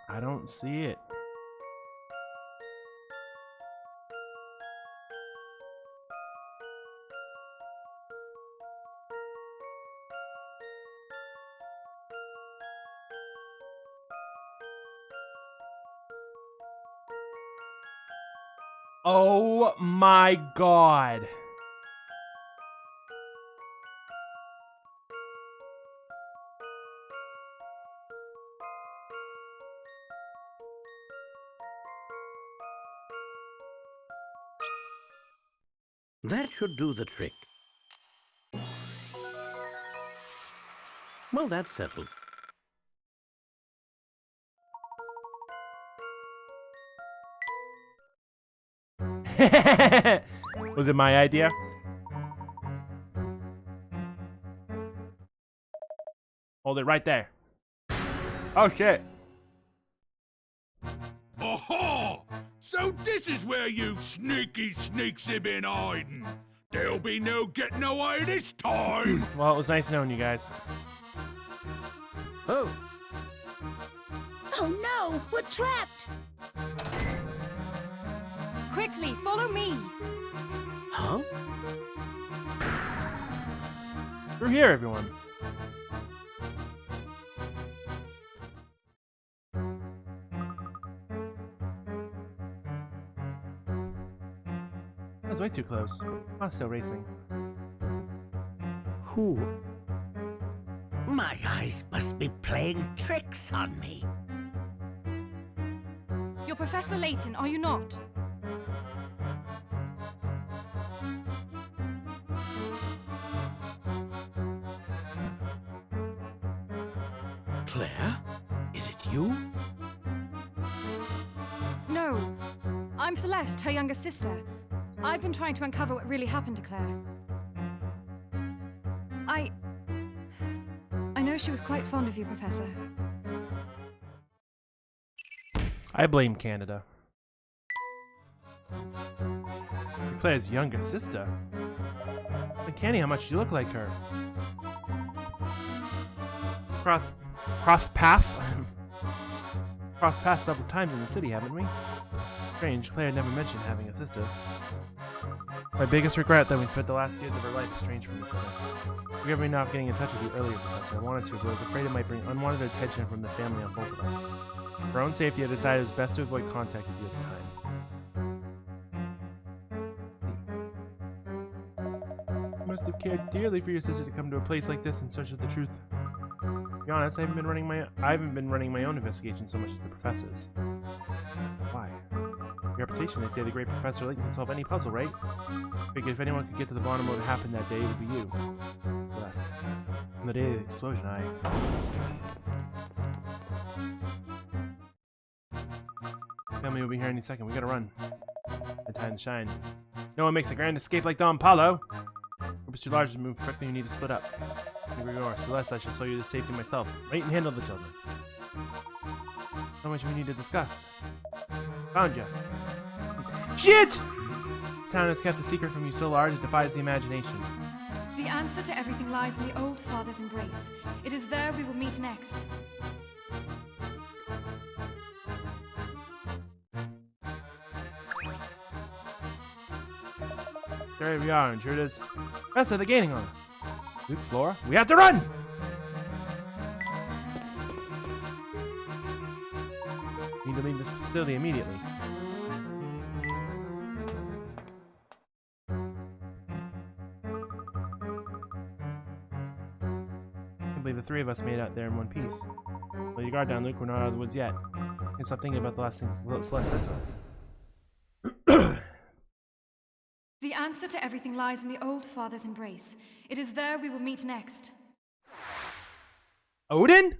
I don't see it. Oh my god. That should do the trick. Well, that's settled. Was it my idea? Hold it right there. Oh shit. Aha! So this is where you sneaky sneaks have been hiding. There'll be no getting away this time. Well, it was nice knowing you guys. Oh, Oh no, we're trapped! Quickly, follow me. huh? Through here, everyone. That's way too close. I'm still racing. Who? My eyes must be playing tricks on me. You're Professor Layton, are you not? Claire? Is it you? No. I'm Celeste, her younger sister. I've been trying to uncover what really happened to Claire. I know she was quite fond of you, Professor. I blame Canada. You're Claire's younger sister. Uncanny how much you look like her. Cross paths several times in the city, haven't we? Strange, Claire never mentioned having a sister. My biggest regret that we spent the last years of her life estranged from each other. Forgive me not getting in touch with you earlier, Professor. I wanted to, but I was afraid it might bring unwanted attention from the family on both of us. For our own safety, I decided it was best to avoid contact with you at the time. You must have cared dearly for your sister to come to a place like this in search of the truth. To be honest, I haven't been running my own investigation so much as the professor's. Why? Your reputation, they say the great Professor Layton can solve any puzzle, right? Figured if anyone could get to the bottom of what happened that day, it would be you. Blessed. On the day of the explosion, Family will be here any second. We gotta run. The time to shine. No one makes a grand escape like Don Paulo. Group is too large to move quickly. You need to split up. Here we go. Celeste, I shall show you the safety myself. Wait and handle the children. How much we need to discuss. Found you. Shit! This town has kept a secret from you so large it defies the imagination. The answer to everything lies in the old father's embrace. It is there we will meet next. There we are, intruders. Professor, they're gaining on us. Luke, Flora, we have to run! We need to leave this facility immediately. I can't believe the three of us made it out there in one piece. Lay your guard down, Luke. We're not out of the woods yet. Can't stop thinking about the last things Celeste said to us. The answer to everything lies in the old father's embrace. It is there we will meet next. Odin?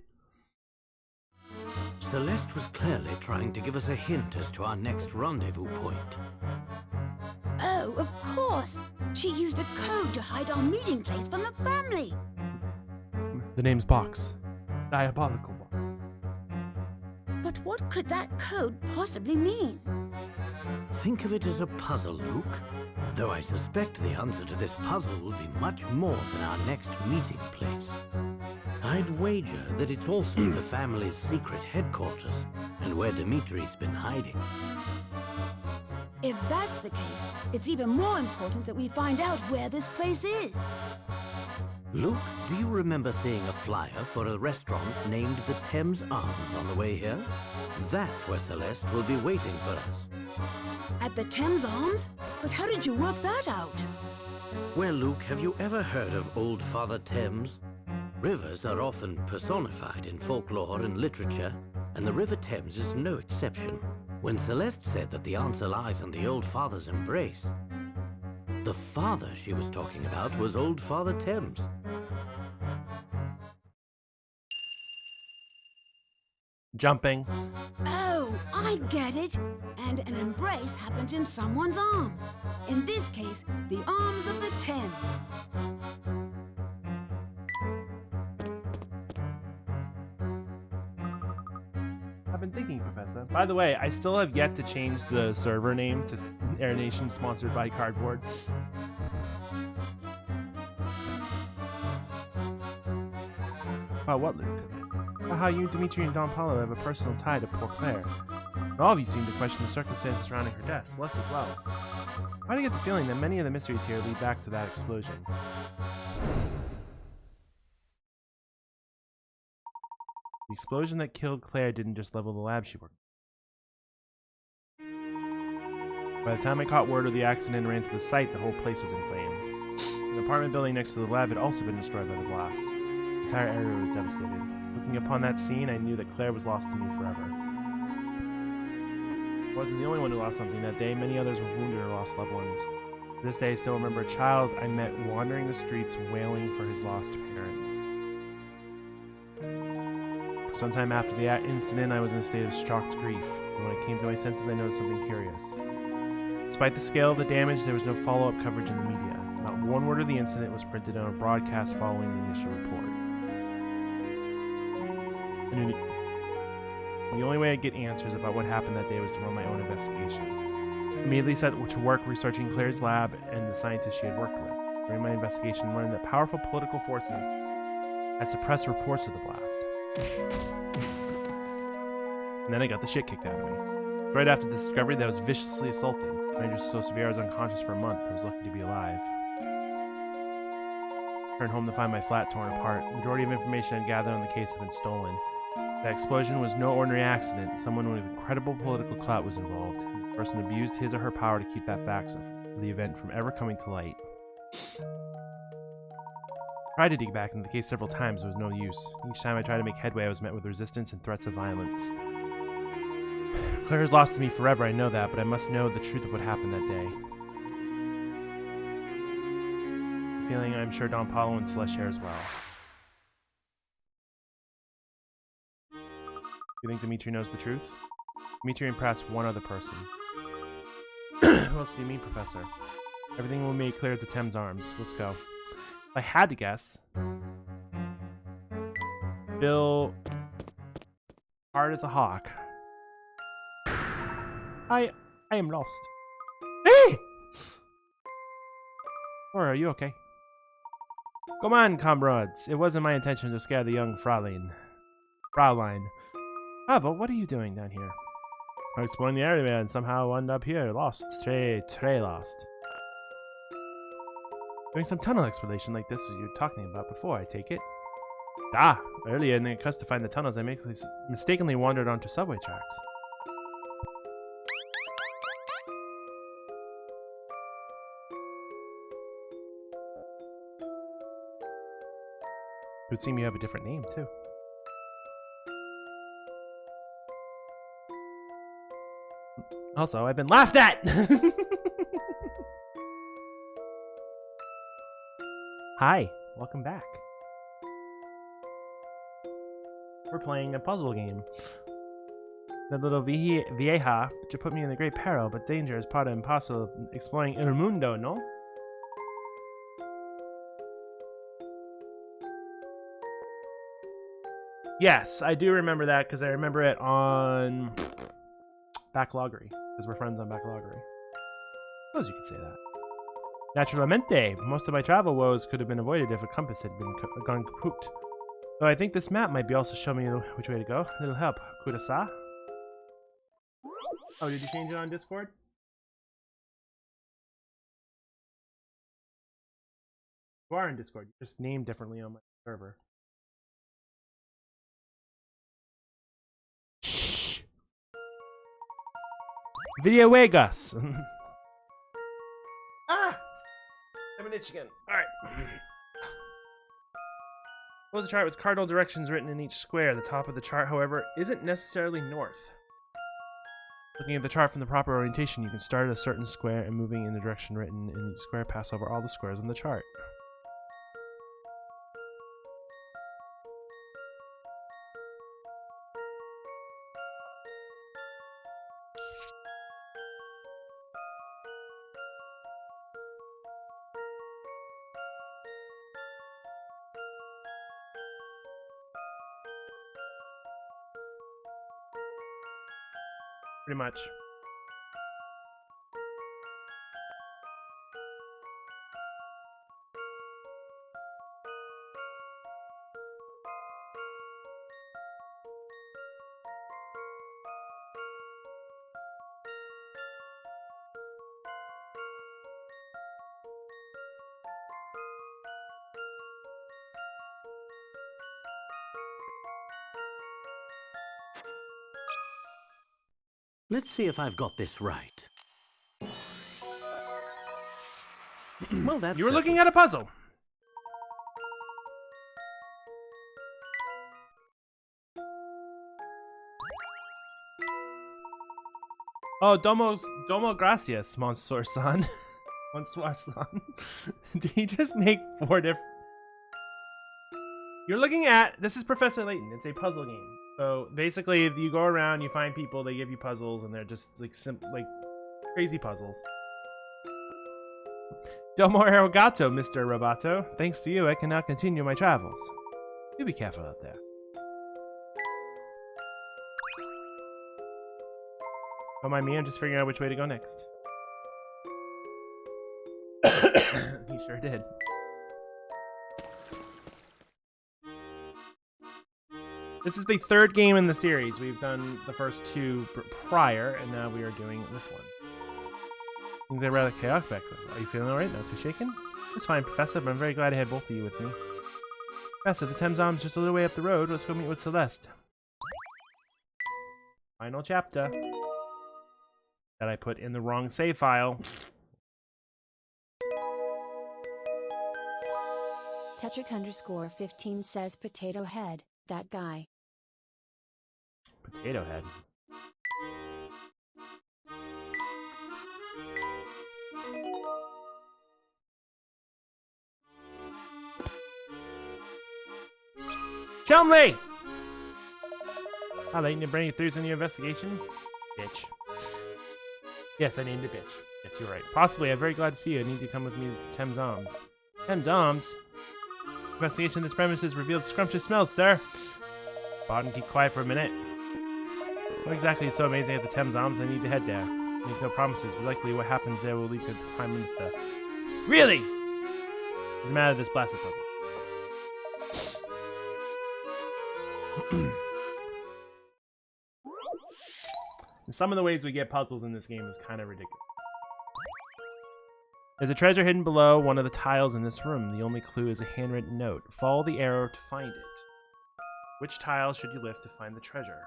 Celeste was clearly trying to give us a hint as to our next rendezvous point. Oh, of course! She used a code to hide our meeting place from the family! The name's Box. Diabolical. But what could that code possibly mean? Think of it as a puzzle, Luke. Though I suspect the answer to this puzzle will be much more than our next meeting place. I'd wager that it's also the family's secret headquarters, and where Dimitri's been hiding. If that's the case, it's even more important that we find out where this place is. Luke, do you remember seeing a flyer for a restaurant named the Thames Arms on the way here? That's where Celeste will be waiting for us. At the Thames Arms? But how did you work that out? Well, Luke, have you ever heard of Old Father Thames? Rivers are often personified in folklore and literature, and the River Thames is no exception. When Celeste said that the answer lies on the Old Father's embrace, the father she was talking about was Old Father Thames. Jumping. Oh, I get it. And an embrace happens in someone's arms. In this case, the arms of the Thames. I've been thinking, Professor. By the way, I still have yet to change the server name to Air Nation sponsored by Cardboard. Oh, what, Luke? Oh, how you, Dimitri, and Don Paulo have a personal tie to poor Claire. And all of you seem to question the circumstances surrounding her death, Celeste as well. Why do I get the feeling that many of the mysteries here lead back to that explosion? The explosion that killed Claire didn't just level the lab she worked in. By the time I caught word of the accident and ran to the site, the whole place was in flames. An apartment building next to the lab had also been destroyed by the blast. The entire area was devastated. Looking upon that scene, I knew that Claire was lost to me forever. I wasn't the only one who lost something that day. Many others were wounded or lost loved ones. To this day, I still remember a child I met wandering the streets wailing for his lost parents. Sometime after the incident, I was in a state of shocked grief. And when I came to my senses, I noticed something curious. Despite the scale of the damage, there was no follow-up coverage in the media. Not one word of the incident was printed on a broadcast following the initial report. I knew the only way I'd get answers about what happened that day was to run my own investigation. I immediately set to work researching Claire's lab and the scientists she had worked with. During my investigation, I learned that powerful political forces had suppressed reports of the blast. And then I got the shit kicked out of me. Right after the discovery that I was viciously assaulted. I was so severe I was unconscious for a month, but I was lucky to be alive. I returned home to find my flat torn apart. The majority of information I'd gathered on the case had been stolen. That explosion was no ordinary accident. Someone with incredible political clout was involved. The person abused his or her power to keep that facts of the event from ever coming to light. I tried to dig back into the case several times, but it was no use. Each time I tried to make headway, I was met with resistance and threats of violence. Claire is lost to me forever, I know that, but I must know the truth of what happened that day. A feeling I'm sure Don Paulo and Celeste share as well. You think Dimitri knows the truth? Dimitri and perhaps one other person. Who else do you mean, Professor? Everything will be made clear at the Thames Arms. Let's go. If I had to guess, Bill hard as a hawk. I am lost. Hey! Flora, are you okay? Come on, comrades. It wasn't my intention to scare the young Fraulein. Bravo, what are you doing down here? I'm exploring the area and somehow wound up here, lost. Très lost. Doing some tunnel exploration like this you were talking about before, I take it. Earlier in the quest to find the tunnels, I mistakenly wandered onto subway tracks. It would seem you have a different name, too. Also, I've been laughed at! Hi, welcome back. We're playing a puzzle game. The little vieja to put me in a great peril, but danger is part and parcel of exploring El Mundo, no? Yes, I do remember that because I remember it on Backloggery. Because we're friends on Bacaloggery. Suppose you could say that. Naturalmente, most of my travel woes could have been avoided if a compass had been gone kaput. Though I think this map might be also show me which way to go. It'll help. Kudasa? Oh, did you change it on Discord? You are in Discord. You just named differently on my server. Shh. Video Vegas. Ah! I'm an itch again. Alright. Close the chart with cardinal directions written in each square. The top of the chart, however, isn't necessarily north. Looking at the chart from the proper orientation, you can start at a certain square and moving in the direction written in each square, pass over all the squares on the chart. Pretty much. Let's see if I've got this right. Well, that's You were looking at a puzzle. Oh, domo gracias, Monsieur-san. Monsieur-san. Did he just make 4 different... You're looking at... This is Professor Layton. It's a puzzle game. So, basically, you go around, you find people, they give you puzzles, and they're just, like, crazy puzzles. Domo arigato, Mr. Roboto. Thanks to you, I can now continue my travels. You be careful out there. Don't mind me, I'm just figuring out which way to go next. He sure did. This is the 3rd game in the series. We've done the first 2 prior, and now we are doing this one. Things are rather chaotic back there. Are you feeling alright? Not too shaken? It's fine, Professor, but I'm very glad I had both of you with me. Professor, the Thames Arms just a little way up the road. Let's go meet with Celeste. Final chapter. That I put in the wrong save file. Tetrick_15 says potato head, that guy. Potato head. Chelmley! Hi, Layton, you bring your theories in your investigation? Bitch. Yes, I named it bitch. Yes, you're right. Possibly, I'm very glad to see you. I need you to come with me to Thames Arms. Thames Arms? Investigation of this premises revealed scrumptious smells, sir. Pardon, keep quiet for a minute. What exactly is so amazing at the Thames Arms? I need to head there. Make no promises, but likely what happens there will lead to the Prime Minister. Really? What's the matter with this blasted puzzle? And some of the ways we get puzzles in this game is kind of ridiculous. There's a treasure hidden below one of the tiles in this room. The only clue is a handwritten note. Follow the arrow to find it. Which tile should you lift to find the treasure?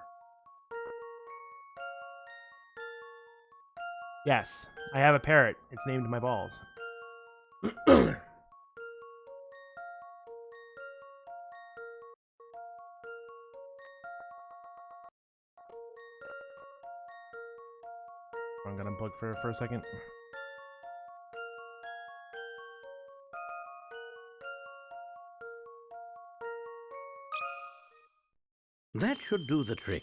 Yes, I have a parrot. It's named my balls. I'm gonna unplug for a second. That should do the trick.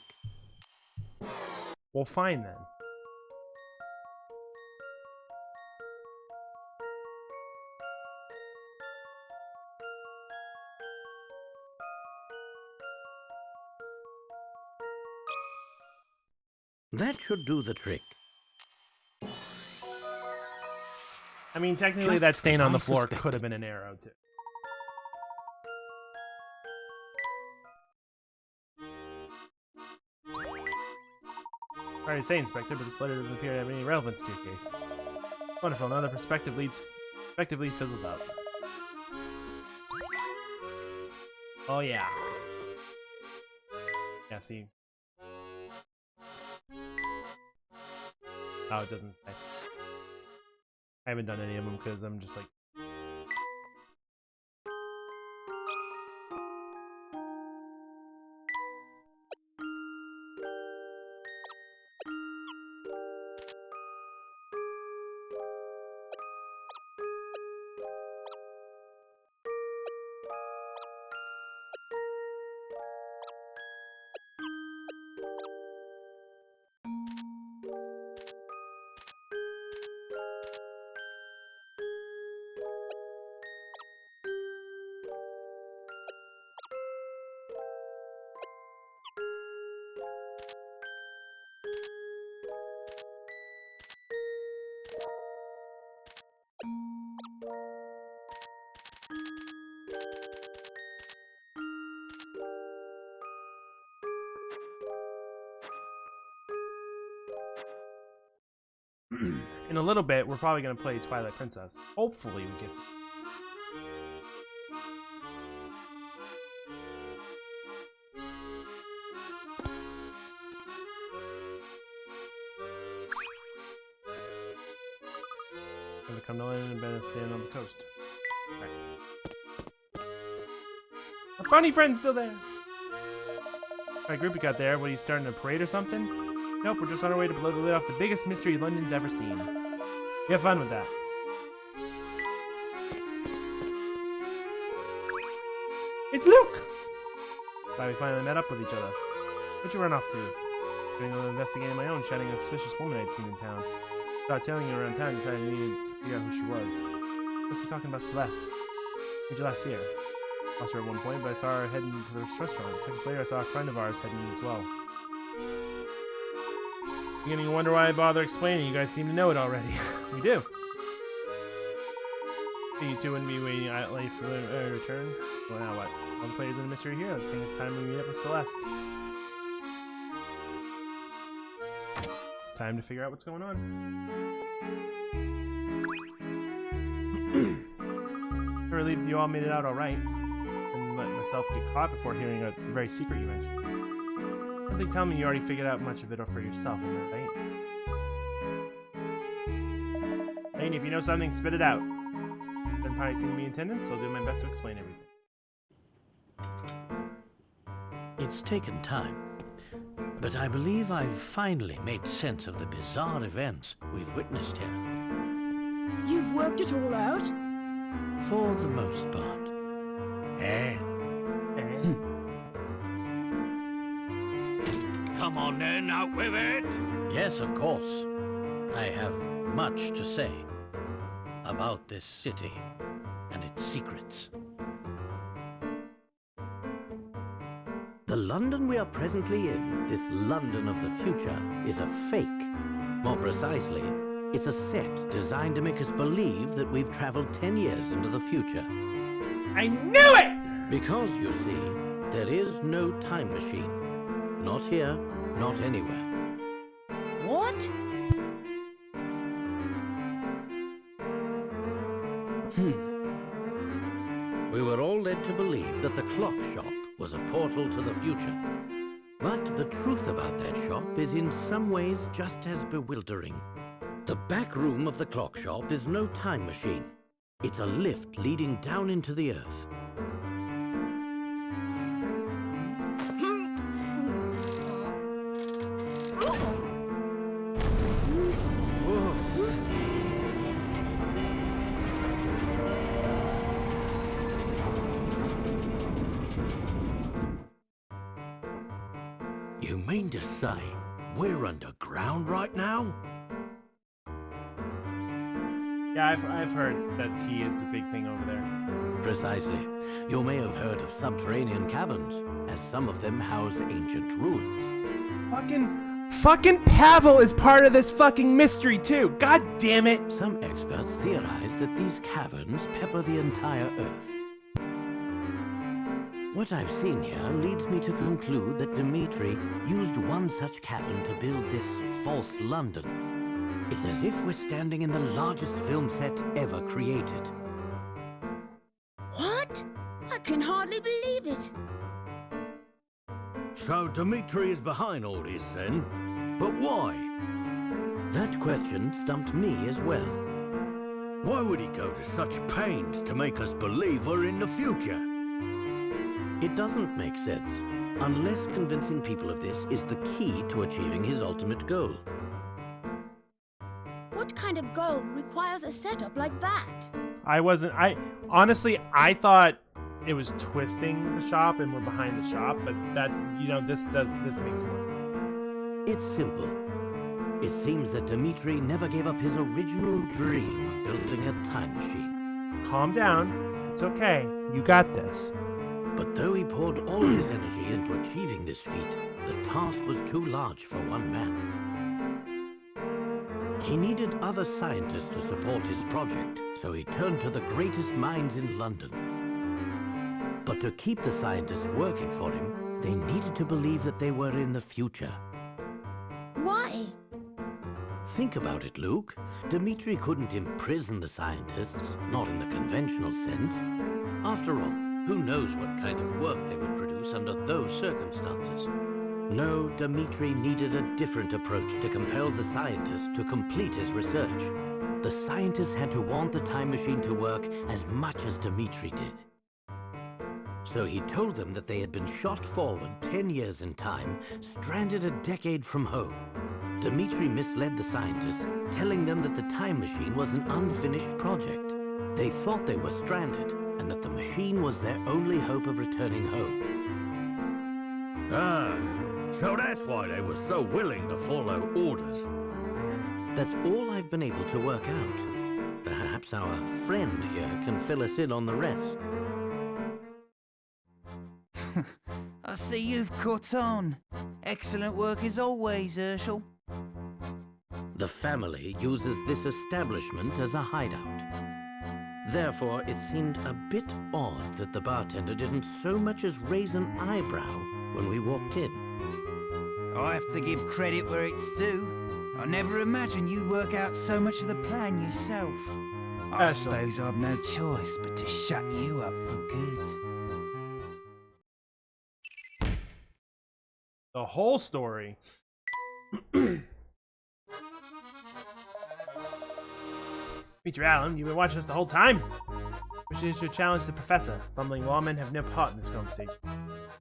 Well, fine then. That should do the trick. I mean, technically, Just that stain as on I the floor suspected. could have been an arrow, too. Sorry to say, Inspector, but this letter doesn't appear to have any relevance to your case. Wonderful, now the perspective leads effectively fizzles out. Oh, yeah. Yeah, see. Oh, it doesn't say. I haven't done any of them because I'm just like... In a little bit, we're probably going to play Twilight Princess. Hopefully we can... Gonna come to land and better stand on the coast. Right. Our bunny friend's still there! Alright, group, you got there. What, are you starting a parade or something? Nope, we're just on our way to blow the lid off the biggest mystery London's ever seen. You have fun with that. It's Luke! Glad we finally met up with each other. Where'd you run off to? Doing a little investigating my own, chatting a suspicious woman I'd seen in town. Without telling you around town, decided I needed to figure out who she was. Must be talking about Celeste. Where'd you last see her? Lost her at one point, but I saw her heading to the restaurant. Seconds later, I saw a friend of ours heading as well. Beginning to wonder why I bother explaining. You guys seem to know it already. We do. You two wouldn't be waiting idly for a return. Well, now what? All the players in the mystery here. I think it's time we meet up with Celeste. Time to figure out what's going on. I'm relieved you all made it out all right. And let myself get caught before hearing the very secret you mentioned. Don't think tell me you already figured out much of it for yourself, am I right? Lane, if you know something, spit it out. Then probably seen me in attendance, so I'll do my best to explain everything. It's taken time, but I believe I've finally made sense of the bizarre events we've witnessed here. You've worked it all out? For the most part. Eh? Come on then, out with it! Yes, of course. I have much to say about this city and its secrets. The London we are presently in, this London of the future, is a fake. More precisely, it's a set designed to make us believe that we've traveled 10 years into the future. I knew it! Because, you see, there is no time machine. Not here, not anywhere. What? We were all led to believe that the clock shop was a portal to the future. But the truth about that shop is in some ways just as bewildering. The back room of the clock shop is no time machine. It's a lift leading down into the earth. You mean to say we're underground right now? Yeah, I've heard that tea is the big thing over there. Precisely. You may have heard of subterranean caverns, as some of them house ancient ruins. Fucking Pavel is part of this fucking mystery too. God damn it. Some experts theorize that these caverns pepper the entire Earth. What I've seen here leads me to conclude that Dmitri used one such cavern to build this false London. It's as if we're standing in the largest film set ever created. What? I can hardly believe it. So Dmitri is behind all this then? But why? That question stumped me as well. Why would he go to such pains to make us believe we're in the future? It doesn't make sense, unless convincing people of this is the key to achieving his ultimate goal. What kind of goal requires a setup like that? Honestly, I thought it was twisting the shop and we're behind the shop, but that, this makes more. It's simple. It seems that Dmitri never gave up his original dream of building a time machine. Calm down. It's okay. You got this. But though he poured all his energy into achieving this feat, the task was too large for one man. He needed other scientists to support his project, so he turned to the greatest minds in London. But to keep the scientists working for him, they needed to believe that they were in the future. Why? Think about it, Luke. Dmitri couldn't imprison the scientists, not in the conventional sense. After all, who knows what kind of work they would produce under those circumstances? No, Dmitri needed a different approach to compel the scientists to complete his research. The scientists had to want the time machine to work as much as Dmitri did. So he told them that they had been shot forward 10 years in time, stranded a decade from home. Dmitri misled the scientists, telling them that the time machine was an unfinished project. They thought they were stranded, and that the machine was their only hope of returning home. Ah, so that's why they were so willing to follow orders. That's all I've been able to work out. Perhaps our friend here can fill us in on the rest. I see you've caught on. Excellent work as always, Hershel. The family uses this establishment as a hideout. Therefore, it seemed a bit odd that the bartender didn't so much as raise an eyebrow when we walked in. I have to give credit where it's due. I never imagined you'd work out so much of the plan yourself. I Hershel. suppose I've no choice but to shut you up for good. The whole story. Major Allen, you've been watching us the whole time. We should issue a challenge to the professor. Bumbling lawmen have no part in this conversation.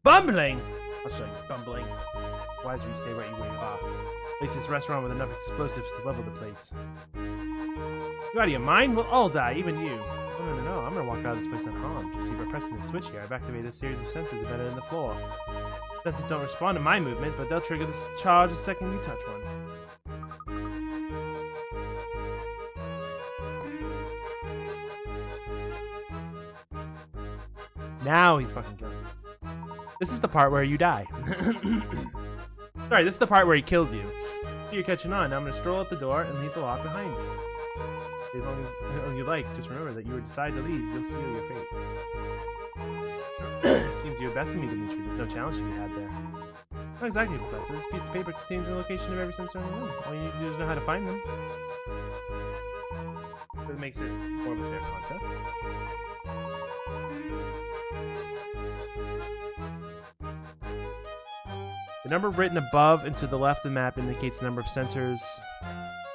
Bumbling? I'll show you. Bumbling. Wiser you stay right where you are. At least this restaurant with enough explosives to level the place. You out of your mind? We'll all die, even you. Oh, no. I'm gonna walk out of this place unharmed. You see, by pressing the switch here, I've activated a series of sensors embedded in the floor. Sensors don't respond to my movement, but they'll trigger this charge the second you touch one. Now he's fucking killing you. This is the part where you die. Sorry, this is the part where he kills you. You're catching on. Now I'm gonna stroll out the door and leave the lock behind. As long as you like, just remember that you would decide to leave, you'll seal your fate. Seems you're besting me, Dimitri. There's no challenge to be had there. Not exactly, Professor. This piece of paper contains the location of every sensor in the room. All you need to do is know how to find them. That makes it more of a fair contest. The number written above and to the left of the map indicates the number of sensors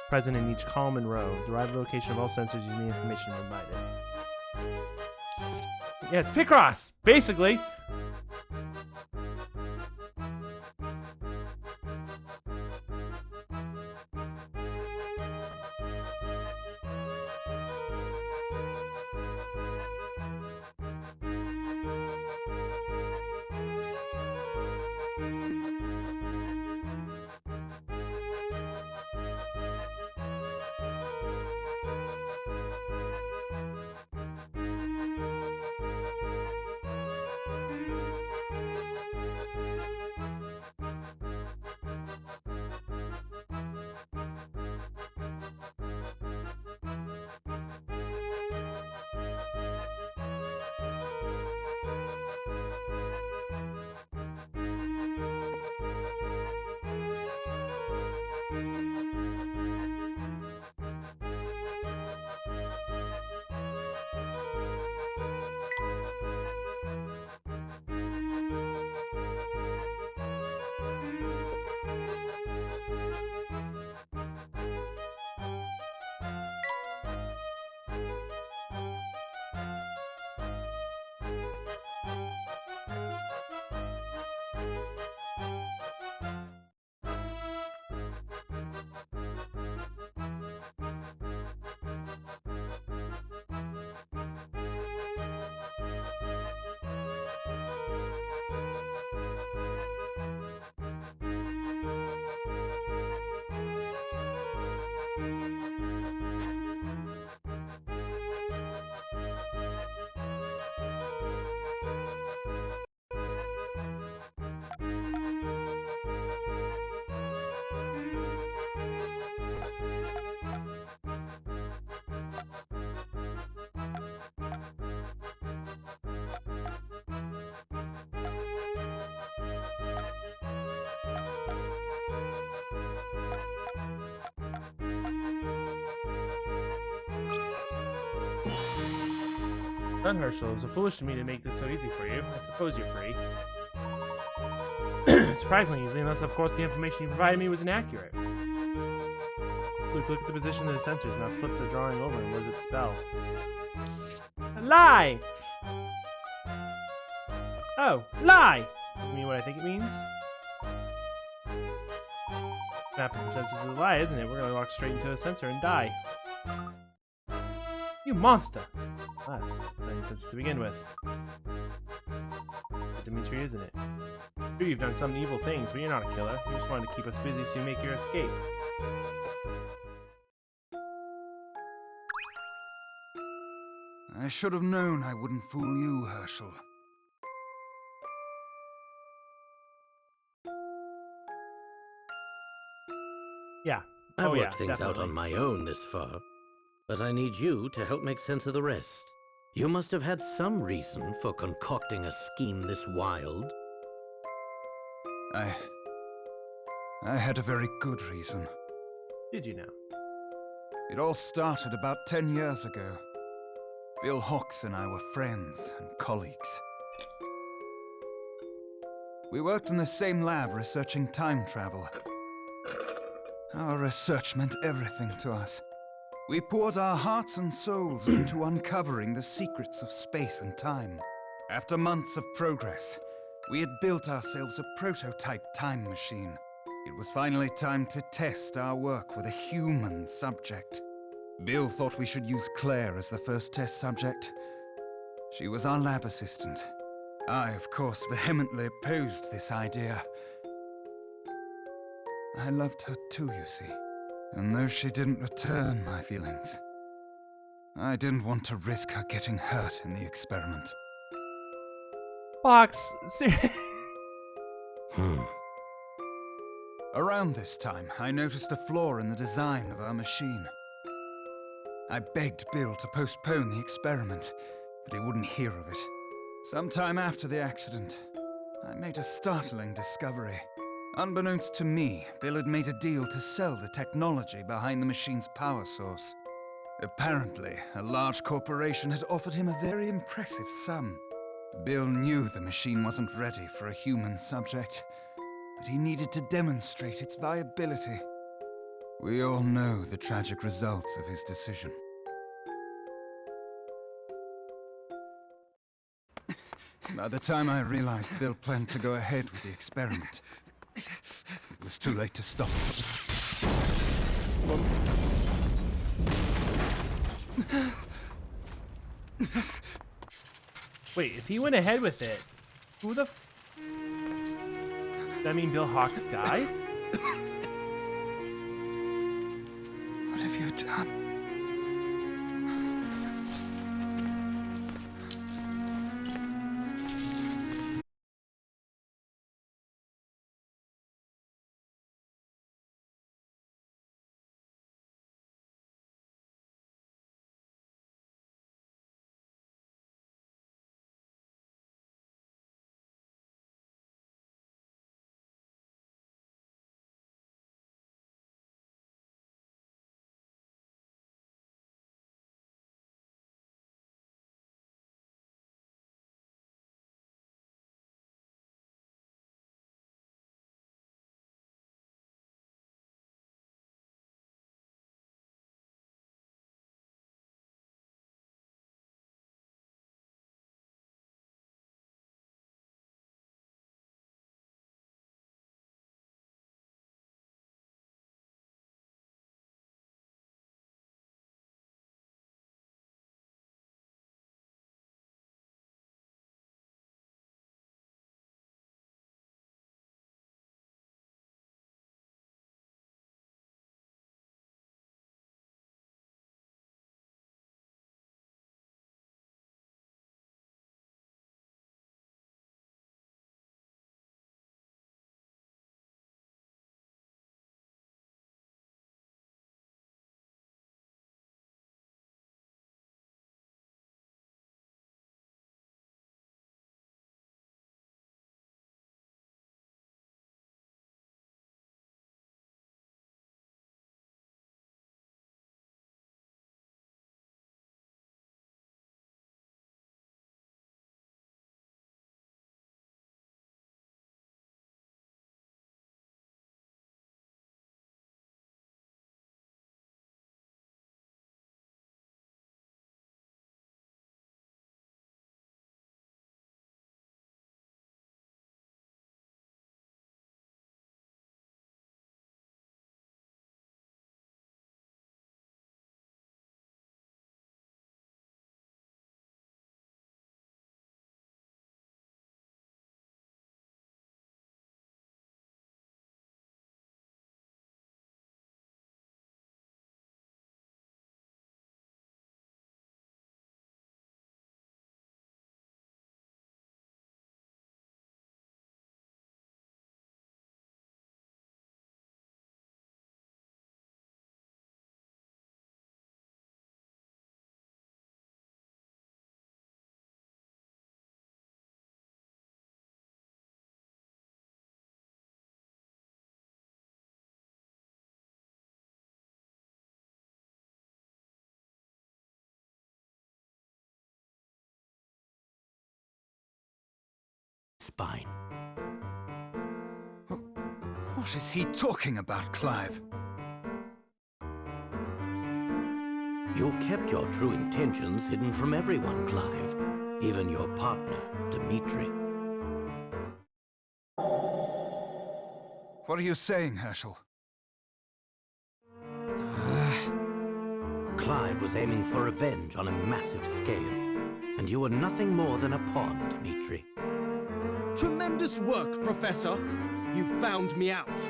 present in each column and row. Derive the location of all sensors using the information provided. Yeah, it's Picross, basically. Son Hershel, is it foolish to me to make this so easy for you? I suppose you're free. Surprisingly easy, unless of course the information you provided me was inaccurate. Luke, look at the position of the sensors. Now flip the drawing over and what does it spell? A lie! Oh, lie! You mean what I think it means? Snapping the sensors is a lie, isn't it? We're gonna walk straight into a sensor and die. You monster! Last, not any sense to begin with. It's Dimitri, isn't it? Sure, you've done some evil things, but you're not a killer. You just wanted to keep us busy so you make your escape. I should have known I wouldn't fool you, Hershel. Yeah. I've Oh, yeah, worked things out definitely. on my own this far, but I need you to help make sense of the rest. You must have had some reason for concocting a scheme this wild. I had a very good reason. Did you now? It all started about 10 years ago. Bill Hawks and I were friends and colleagues. We worked in the same lab researching time travel. Our research meant everything to us. We poured our hearts and souls into uncovering the secrets of space and time. After months of progress, we had built ourselves a prototype time machine. It was finally time to test our work with a human subject. Bill thought we should use Claire as the first test subject. She was our lab assistant. I, of course, vehemently opposed this idea. I loved her too, you see. And though she didn't return my feelings, I didn't want to risk her getting hurt in the experiment. Fox, Around this time, I noticed a flaw in the design of our machine. I begged Bill to postpone the experiment, but he wouldn't hear of it. Sometime after the accident, I made a startling discovery. Unbeknownst to me, Bill had made a deal to sell the technology behind the machine's power source. Apparently, a large corporation had offered him a very impressive sum. Bill knew the machine wasn't ready for a human subject, but he needed to demonstrate its viability. We all know the tragic results of his decision. By the time I realized Bill planned to go ahead with the experiment, it was too late to stop. wait, if he went ahead with it, who the f... Does that mean Bill Hawks died? What have you done? spine. What is he talking about, Clive? You kept your true intentions hidden from everyone, Clive. Even your partner, Dimitri. What are you saying, Hershel? Clive was aiming for revenge on a massive scale. And you were nothing more than a pawn, Dimitri. Tremendous work, Professor. You found me out.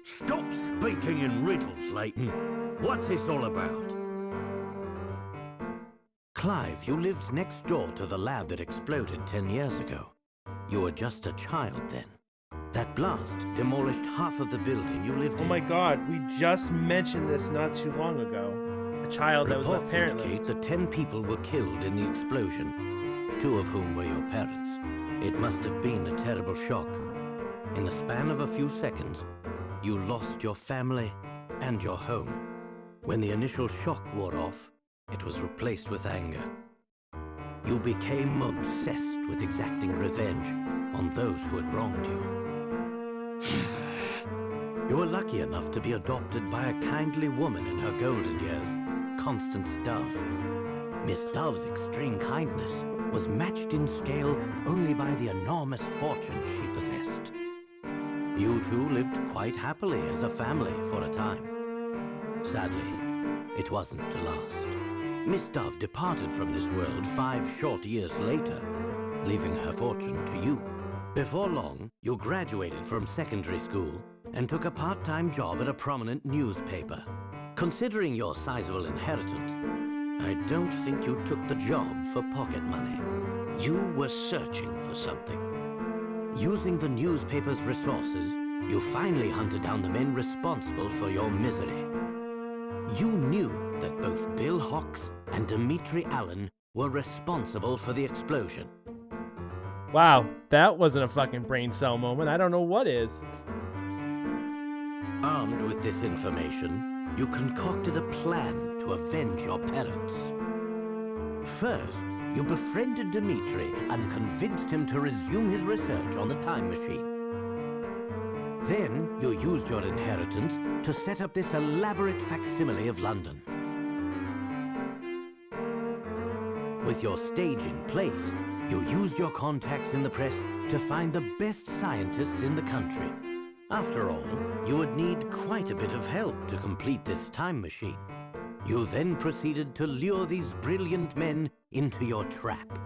Stop speaking in riddles, Layton. What's this all about? Clive, you lived next door to the lab that exploded 10 years ago. You were just a child then. That blast demolished half of the building you lived in. Oh my god, we just mentioned this not too long ago. A child that was left Reports parentless. indicate that 10 people were killed in the explosion, 2 of whom were your parents. It must have been a terrible shock. In the span of a few seconds, you lost your family and your home. When the initial shock wore off, it was replaced with anger. You became obsessed with exacting revenge on those who had wronged you. You were lucky enough to be adopted by a kindly woman in her golden years, Constance Dove. Miss Dove's extreme kindness was matched in scale only by the enormous fortune she possessed. You two lived quite happily as a family for a time. Sadly, it wasn't to last. Miss Dove departed from this world 5 short years later, leaving her fortune to you. Before long, you graduated from secondary school and took a part-time job at a prominent newspaper. Considering your sizable inheritance, I don't think you took the job for pocket money. You were searching for something. Using the newspaper's resources, you finally hunted down the men responsible for your misery. You knew that both Bill Hawks and Dimitri Allen were responsible for the explosion. Wow, that wasn't a fucking brain cell moment. I don't know what is. Armed with this information, you concocted a plan to avenge your parents. First, you befriended Dimitri and convinced him to resume his research on the time machine. Then, you used your inheritance to set up this elaborate facsimile of London. With your stage in place, you used your contacts in the press to find the best scientists in the country. After all, you would need quite a bit of help to complete this time machine. You then proceeded to lure these brilliant men into your trap.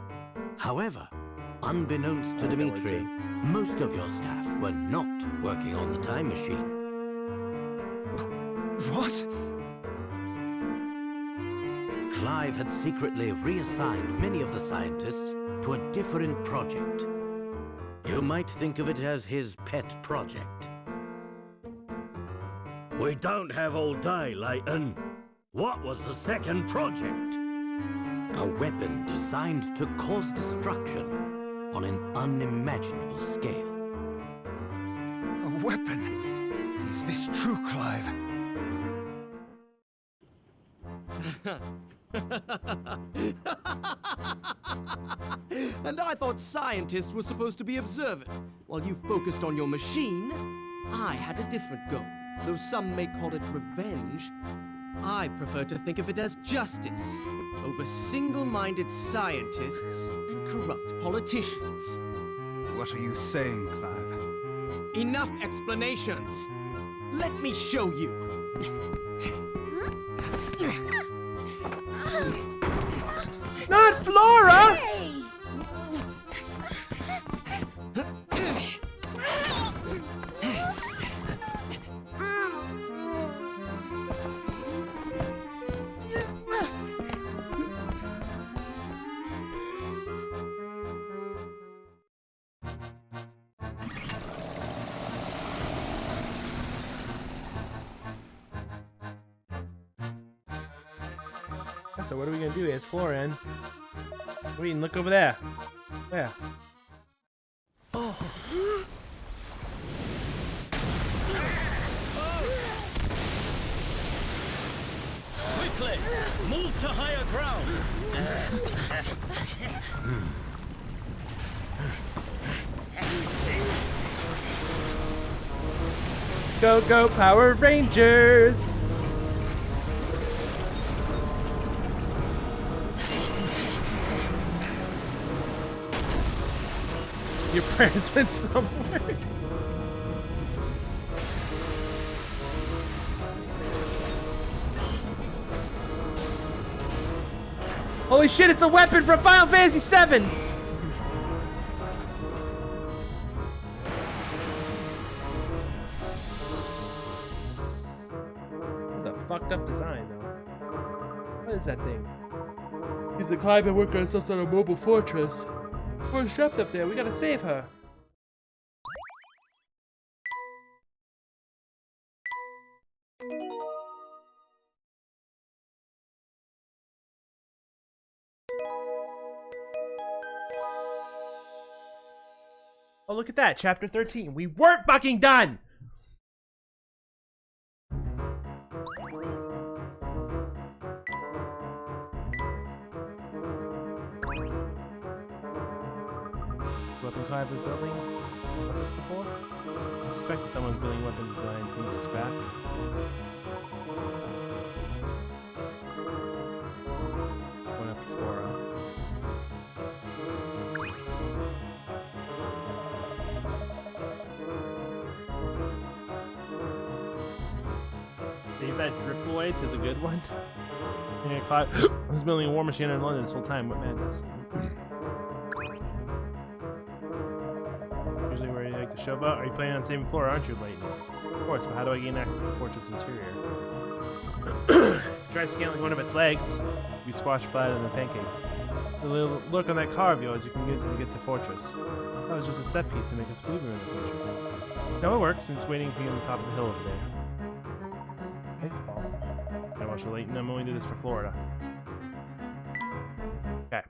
However, unbeknownst to Dimitri, most of your staff were not working on the time machine. What? Clive had secretly reassigned many of the scientists to a different project. You might think of it as his pet project. We don't have all day, Layton. What was the second project? A weapon designed to cause destruction on an unimaginable scale. A weapon? Is this true, Clive? And I thought scientists were supposed to be observant. While you focused on your machine, I had a different goal. Though some may call it revenge, I prefer to think of it as justice over single-minded scientists and corrupt politicians. What are you saying, Clive? Enough explanations. Let me show you. Not Flora! So what are we gonna do? Is Flora in? Wait, and look over there. Where? Quickly, move to higher ground. Go, go, Power Rangers! Your prayers went somewhere. Holy shit, it's a weapon from Final Fantasy VII! That's a fucked up design, though. What is that thing? It's a climb and work on some sort of mobile fortress. Flora's trapped up there. We gotta save her. Oh, look at that. Chapter 13. We weren't fucking done! Weapon Clive was building this before? I suspect that someone's building weapons behind things back. Going up to Flora. Save that drip boy, it's a good one. Yeah, Clive I was building a war machine in London this whole time. What madness. Usually where you like to shove out? Are you planning on saving Flora, aren't you, Layton? Of course, but how do I gain access to the fortress interior? Try scaling one of its legs. You squash flat on the pancake. The little look on that car of yours you can use to get to fortress. That was just a set piece to make us believe we were in the fortress. No, it works, and it's waiting for you on the top of the hill over there. Thanks, Paul. I watch you, Layton. I'm only doing this for Florida. Okay.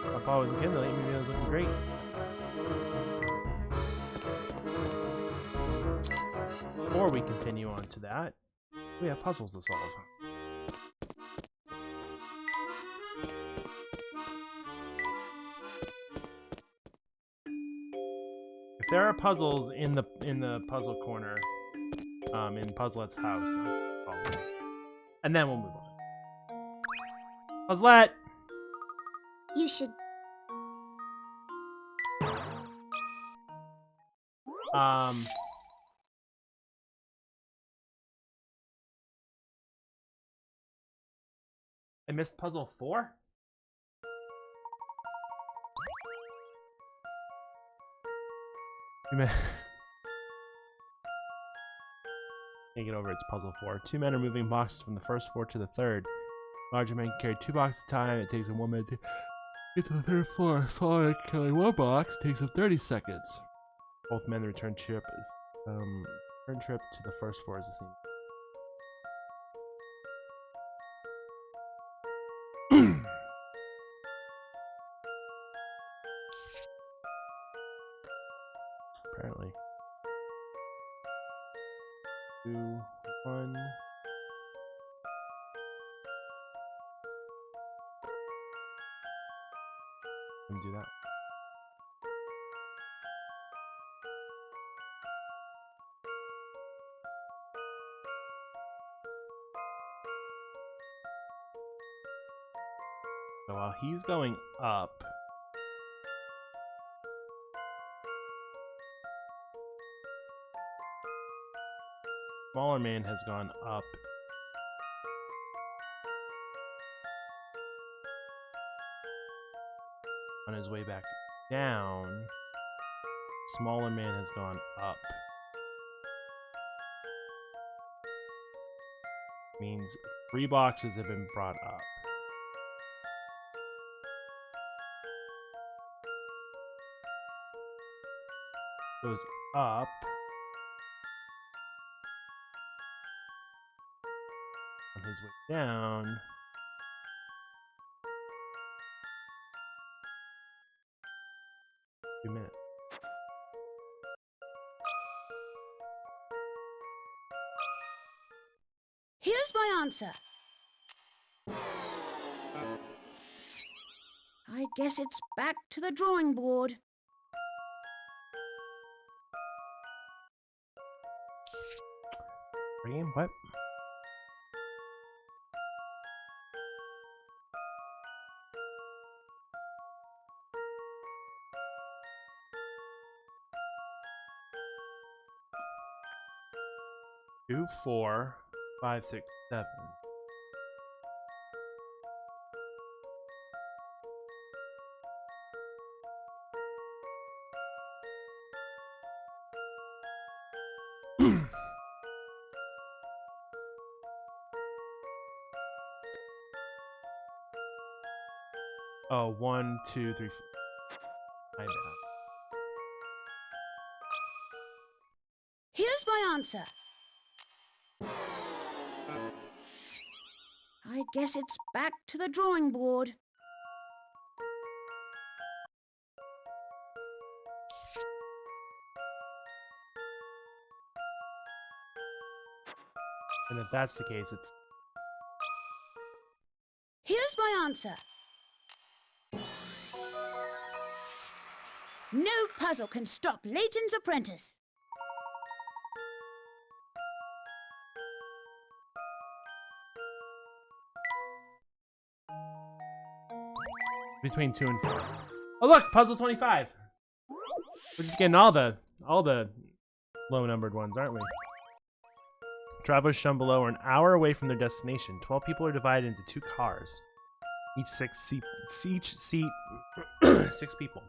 While Paul was a kid, the Layton video was looking great. Before we continue on to that, we have puzzles to solve. If there are puzzles in the puzzle corner, in Puzzlet's house, I'll solve them. And then we'll move on. Puzzlet! You should. I missed puzzle 4? Can't get over it's puzzle 4. 2 men are moving boxes from the first floor to the third. Larger men can carry 2 boxes at a time. It takes them 1 minute to get to the third floor. Following carrying 1 box takes them 30 seconds. Both men return trip to the first floor is the same. Apparently. 2, 1. Let me do that. So while he's going up, smaller man has gone up. On his way back down, smaller man has gone up. Means 3 boxes have been brought up. Goes up. On his way down. Two minutes. Here's my answer. I I guess it's back to the drawing board. Game? What? Two, 4, 5, 6, 7. Oh, 1, 2, 3, 4. My bad. Here's my answer. I guess it's back to the drawing board. And if that's the case, it's Here's my answer. No puzzle can stop Layton's apprentice. between 2 and 4. Oh look, puzzle 25. We're just getting all the low numbered ones, aren't we? Travelers shown below are an hour away from their destination. 12 people are divided into 2 cars. Each seat 6 people.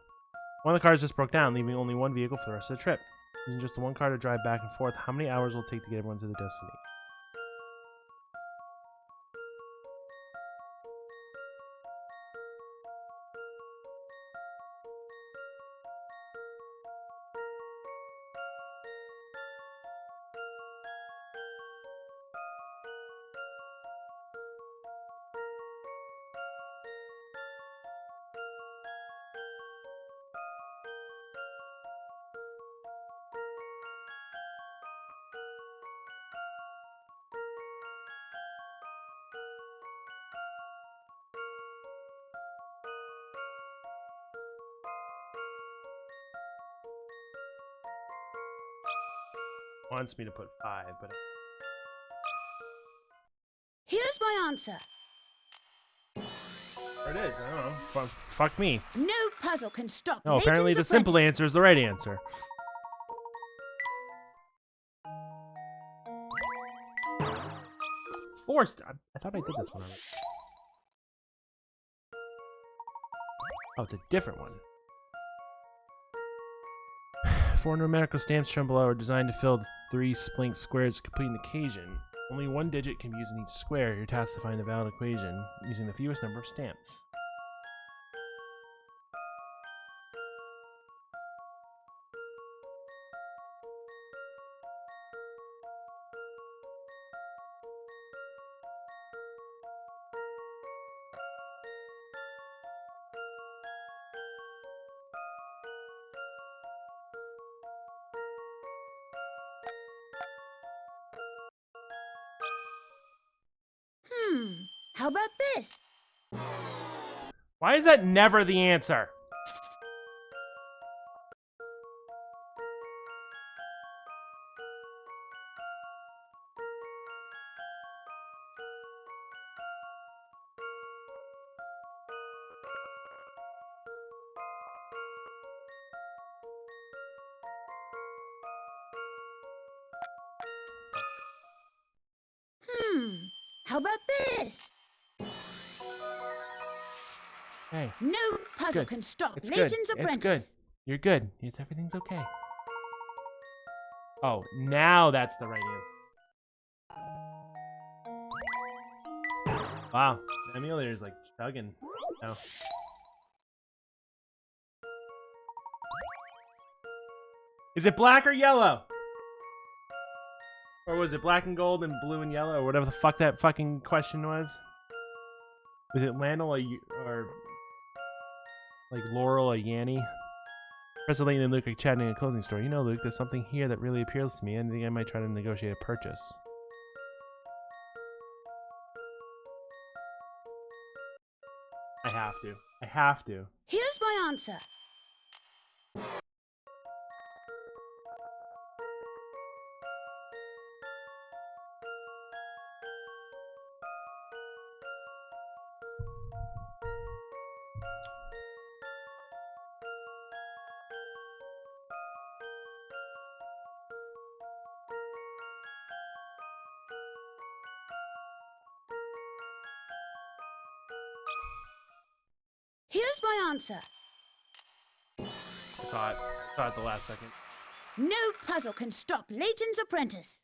One of the cars just broke down, leaving only one vehicle for the rest of the trip. Using just the one car to drive back and forth, how many hours will it take to get everyone to the destination? Wants me to put 5, but Here's my answer. there it is. I don't know. Fuck me. No puzzle can stop No, apparently the Layton's simple apprentice. answer is the right answer. Forced. I thought I did this one already. Oh, it's a different one. 4 numerical stamps shown below are designed to fill the 3 splink squares to complete an equation. Only 1 digit can be used in each square. You're tasked to find a valid equation using the fewest number of stamps. How about this? Why is that never the answer? How about this? Hey, No puzzle good. can stop It's good. Layton's It's apprentice. good. You're good. Everything's okay. Oh, now that's the right answer. Wow, the emulator's like chugging now. Is it black or yellow? Or was it black and gold and blue and yellow, or whatever the fuck that fucking question was? Was it Lionel or like Laurel or Yanni? Professor Layton and Luke are chatting in a clothing store. You know, Luke, there's something here that really appeals to me, and I think I might try to negotiate a purchase. I have to. I have to. Here's my answer. Here's my answer. I saw it. Saw it the last second. No puzzle can stop Layton's apprentice.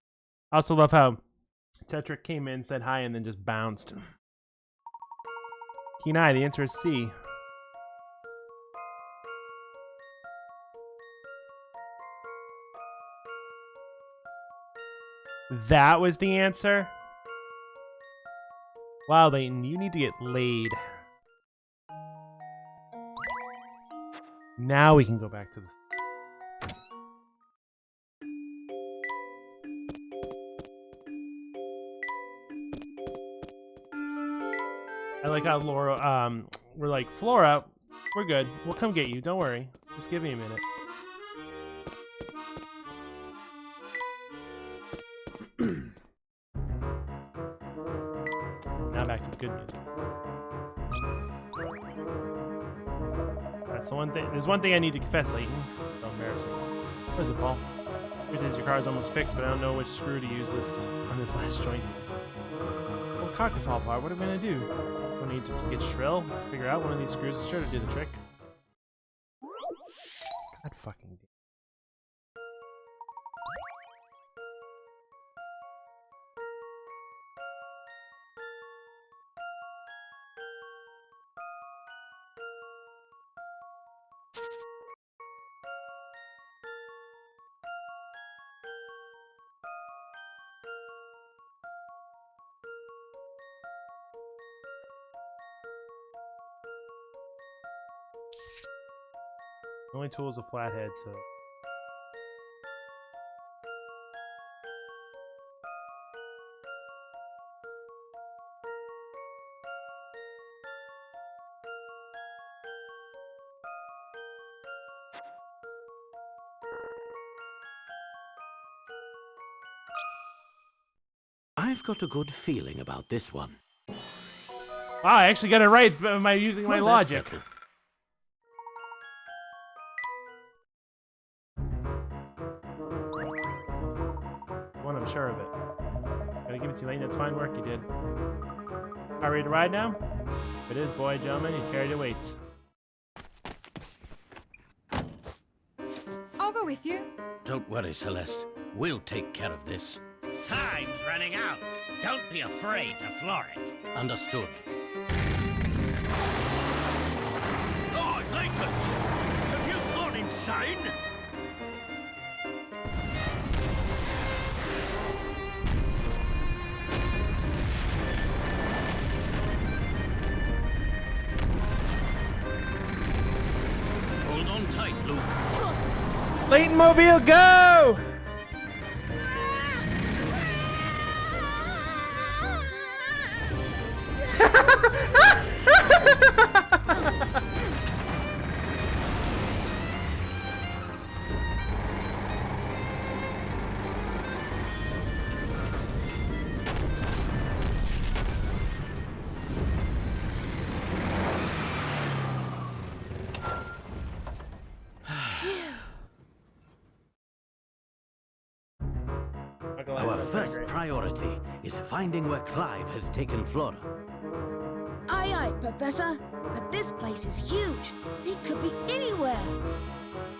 I also love how Tetrick came in, said hi, and then just bounced. Keen eye, the answer is C. That was the answer? Wow, Layton, you need to get laid. Now we can go back to this. I like how Laura, we're like, Flora, we're good. We'll come get you. Don't worry. Just give me a minute. Now back to the good music. That's the one thing. There's one thing I need to confess, Layton. This is so embarrassing. What is it, Paul? Truth is, your car's almost fixed, but I don't know which screw to use this on this last joint. Well, cock could fall apart. What are we gonna do? We need to get Shrill. Figure out one of these screws is sure to do the trick. God fucking damn. The only tool is a flathead, so. I've got a good feeling about this one. Wow, I actually got it right by using my Well, that's logic. settled. One, I'm sure of it. Gotta give it to you, Lane. That's fine work you did. Are ready to ride now? If it is, boy, gentlemen, you carry the weights. I'll go with you. Don't worry, Celeste. We'll take care of this. Time's running out. Don't be afraid to floor it. Understood. Oh, Layton! Have you gone insane? Hold on tight, Luke. Layton Mobile, go! Our first priority is finding where Clive has taken Flora. Aye, aye, Professor. But this place is huge. He could be anywhere.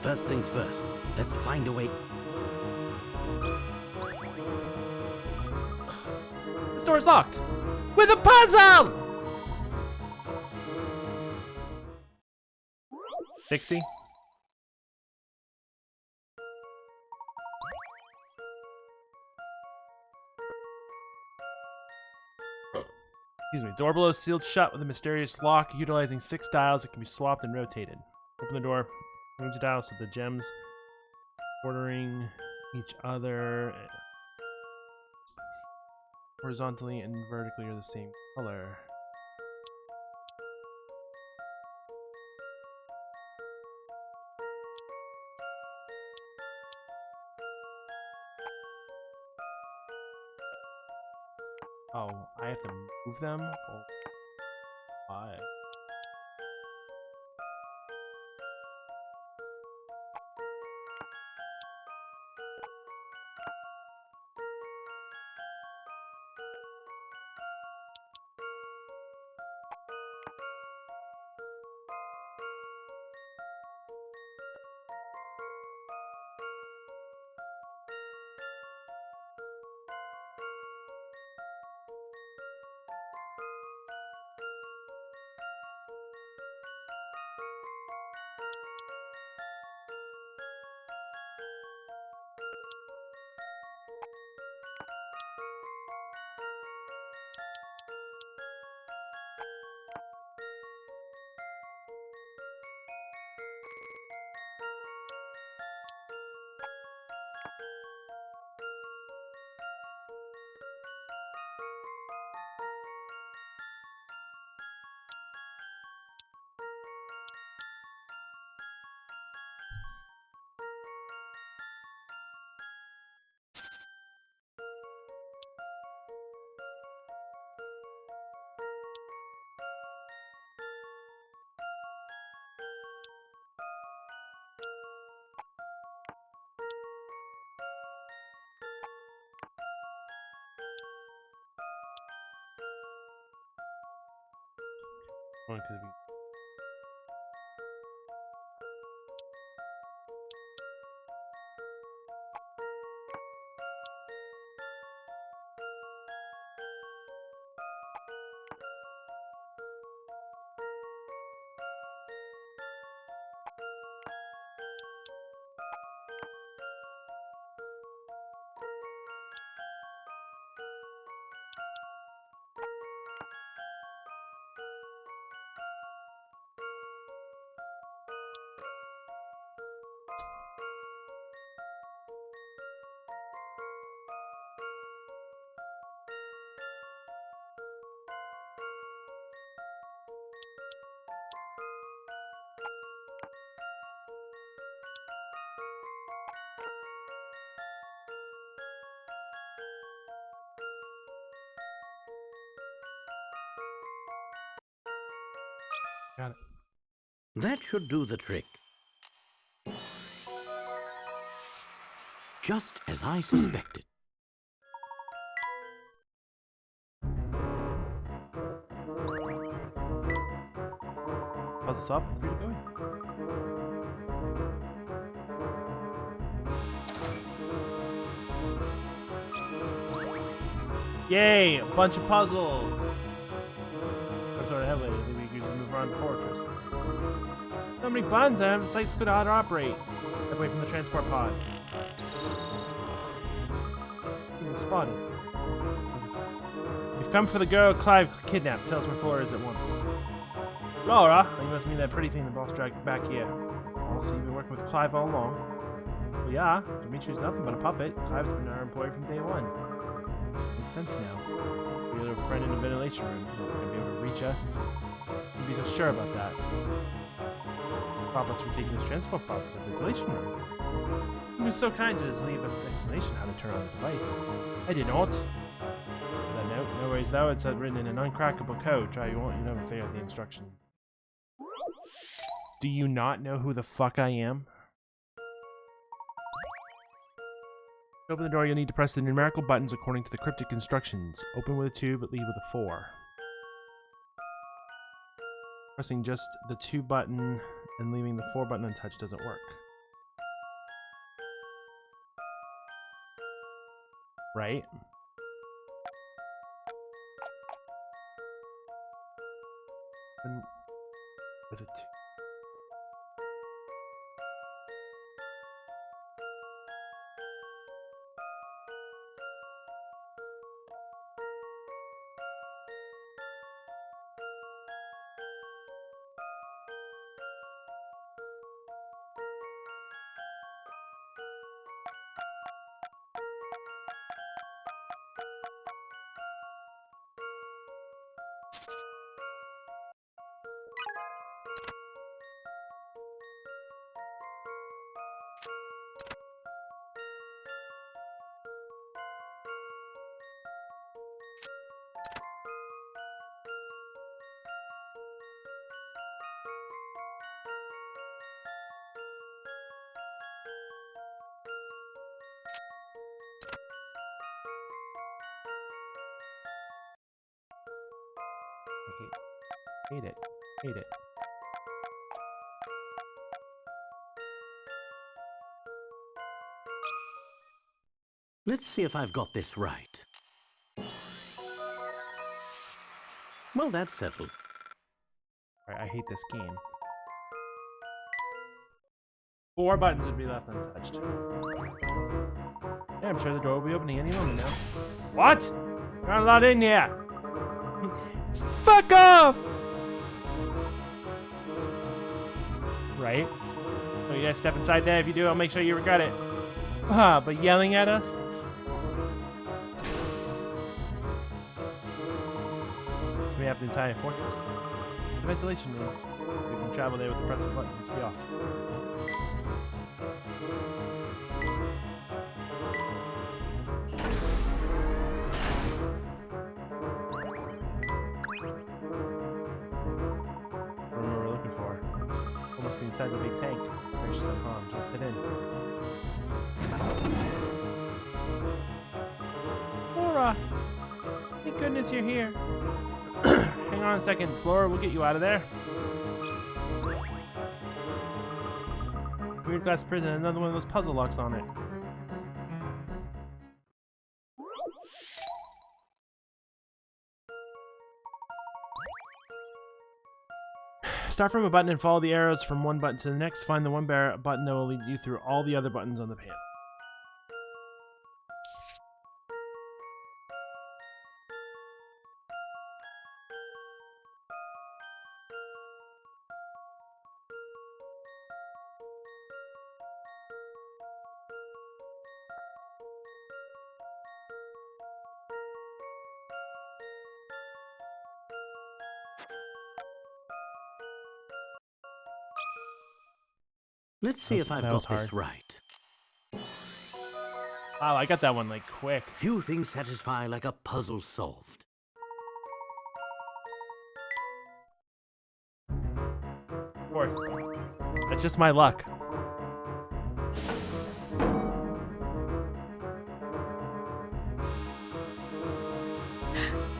First things first, let's find a way. This door's locked. With a puzzle! 60. Excuse me. Door below is sealed shut with a mysterious lock utilizing 6 dials that can be swapped and rotated. Open the door. Change the dials so the gems bordering each other horizontally and vertically are the same color. Oh, I have to move them? Oh, why? One could be. Got it. That should do the trick. Just as I suspected. How's this up? Free to go? Yay! A bunch of puzzles! I'm sort of heavily. Maybe we can use to move around the fortress. So many buttons, I have the sites could auto operate. Step away from the transport pod. Even spotted. You've come for the girl Clive kidnapped. Tell us where Flora is at once. Flora? You must mean that pretty thing the boss dragged back here. Also, you've been working with Clive all along. Well, yeah. Dimitri's nothing but a puppet. Clive's been our employee from day one. Makes sense now. Your little friend in the ventilation room. Not gonna be able to reach her. You'd be so sure about that. Stop us from taking this transport pod to the ventilation room. He was so kind to just leave us an explanation how to turn on the device. I did not. That note, no worries though, it's written in an uncrackable code. Try you won't, you never figure out the instruction. Do you not know who the fuck I am? To open the door, you'll need to press the numerical buttons according to the cryptic instructions. Open with a 2, but leave with a 4. Pressing just the 2 button and leaving the 4 button untouched doesn't work. Right? And with a 2. Hate it. Hate it. Let's see if I've got this right. Well, that's settled. Alright, I hate this game. 4 buttons would be left untouched. Yeah, I'm sure the door will be opening any moment now. What? You're not allowed in here! Fuck off! Right? So you gotta step inside there. If you do, I'll make sure you regret it. But yelling at us? So we have the entire fortress. The ventilation room. We can travel there with the press of a button. Let's be off. Room we're looking for. Almost be inside the big tank. There's just unharmed. Let's head in. Flora! Thank goodness you're here. Hang on a second, Flora, we'll get you out of there. Weird glass prison, another one of those puzzle locks on it. Start from a button and follow the arrows from one button to the next. Find the one button that will lead you through all the other buttons on the panel. Let's see if I've got this right. Wow, I got that one like quick. Few things satisfy like a puzzle solved. Of course. That's just my luck.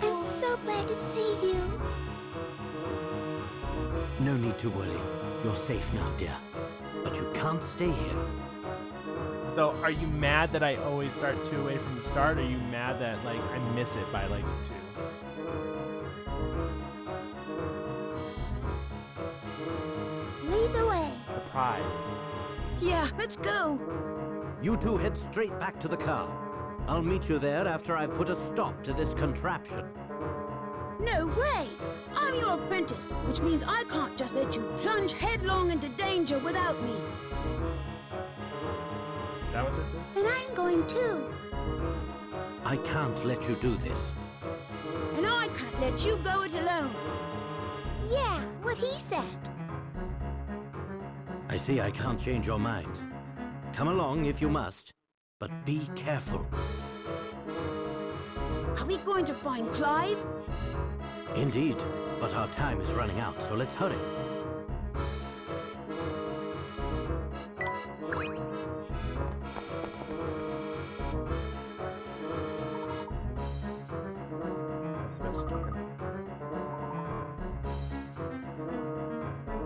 I'm so glad to see you. No need to worry. You're safe now, dear. But you can't stay here. So, are you mad that I always start 2 away from the start, or are you mad that, like, I miss it by, like, 2? Lead the way. Surprised. Yeah, let's go. You two head straight back to the car. I'll meet you there after I've put a stop to this contraption. No way! I'm your apprentice, which means I can't just let you plunge headlong into danger without me. Is that what this is? And I'm going too. I can't let you do this. And I can't let you go it alone. Yeah, what he said. I see I can't change your minds. Come along if you must, but be careful. Are we going to find Clive? Indeed, but our time is running out, so let's hurry.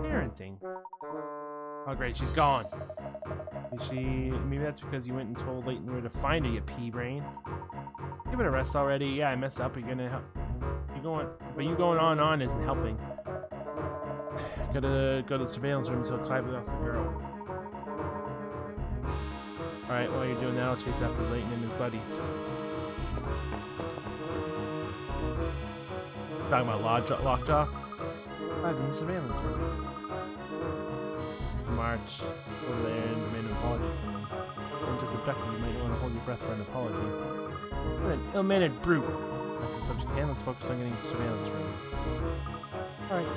Parenting. Oh great, she's gone. Maybe that's because you went and told Layton where to find her, you pea brain. Give it a rest already. Yeah, I messed up. You're gonna help. You going on isn't helping. Gotta go to the surveillance room until Clive lost the girl. Alright, while you're doing that, I'll chase after Layton and his buddies. Talking about Lockjaw? Clive's in the surveillance room. March over there and demand an apology from me. I'm just abducted. You might want to hold your breath for an apology. What an ill-mannered brute. After the subject hand, let's focus on getting to the surveillance room. Alright.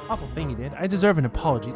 Awful thing you did. I deserve an apology.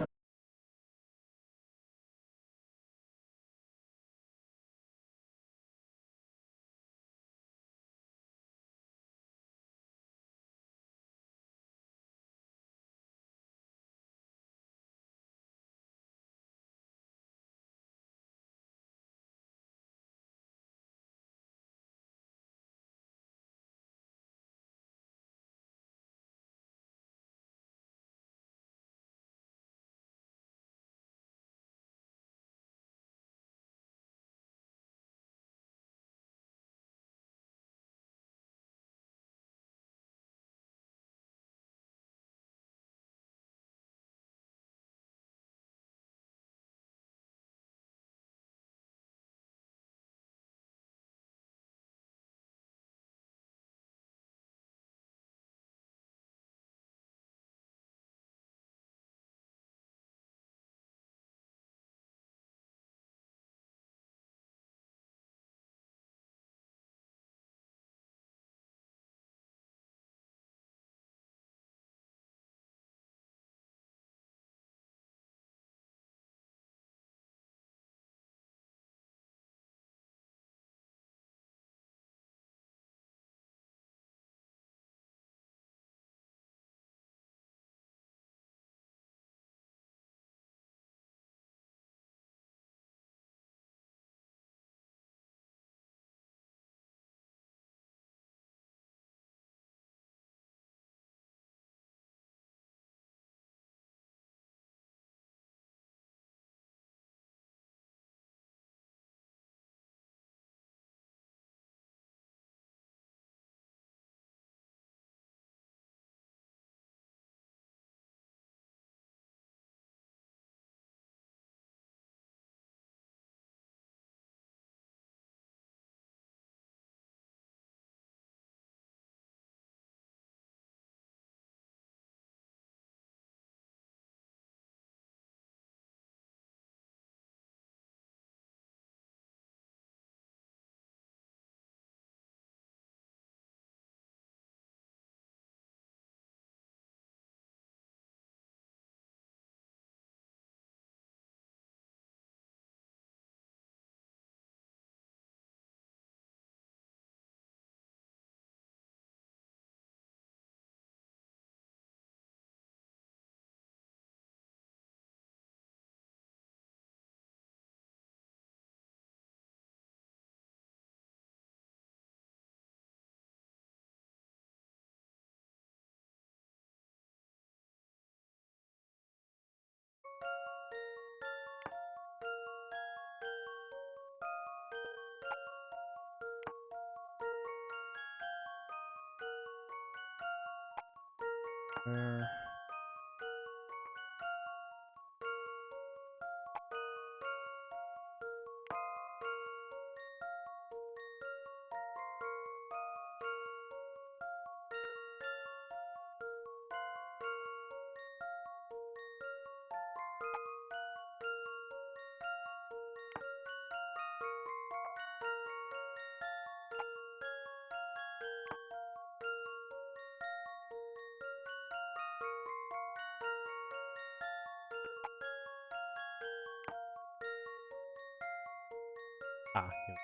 There. Ah, here.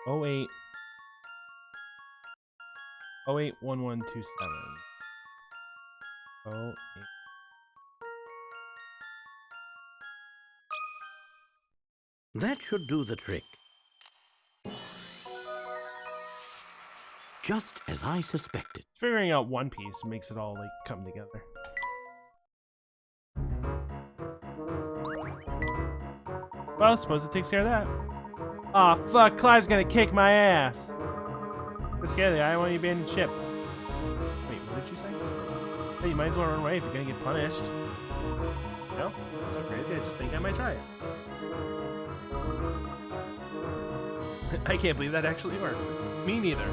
Oh 08. 081127. Oh 08. That should do the trick. Just as I suspected. Figuring out one piece makes it all like come together. Well, I suppose it takes care of that. Aw, fuck, Clive's gonna kick my ass. Don't scare the guy, I want you abandoned ship. Wait, what did you say? Hey, you might as well run away if you're gonna get punished. No? That's so crazy, I just think I might try it. I can't believe that actually worked. Me neither.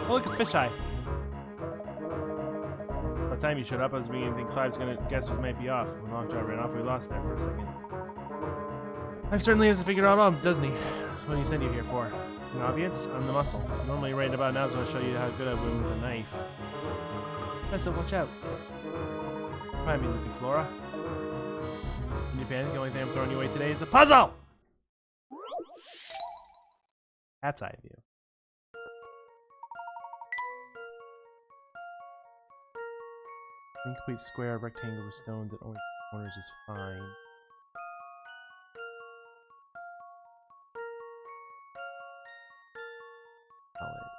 Oh look, it's Fisheye. By the time you showed up, I was beginning to think Clive's gonna guess what might be off. When Lockjaw ran off, we lost there for a second. Clive certainly hasn't figured it out, doesn't he? What do you send you here for? An obvious? I'm the muscle. Normally right about now is when I show you how good I win with a knife. So watch out. I mean, Luke and Flora. In your panic, the only thing I'm throwing you away today is a puzzle! Cat's eye view. Incomplete square, rectangle with stones at only corners is fine. Solid.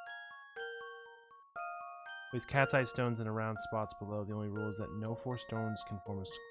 Place cat's eye stones in the round spots below. The only rule is that no 4 stones can form a square.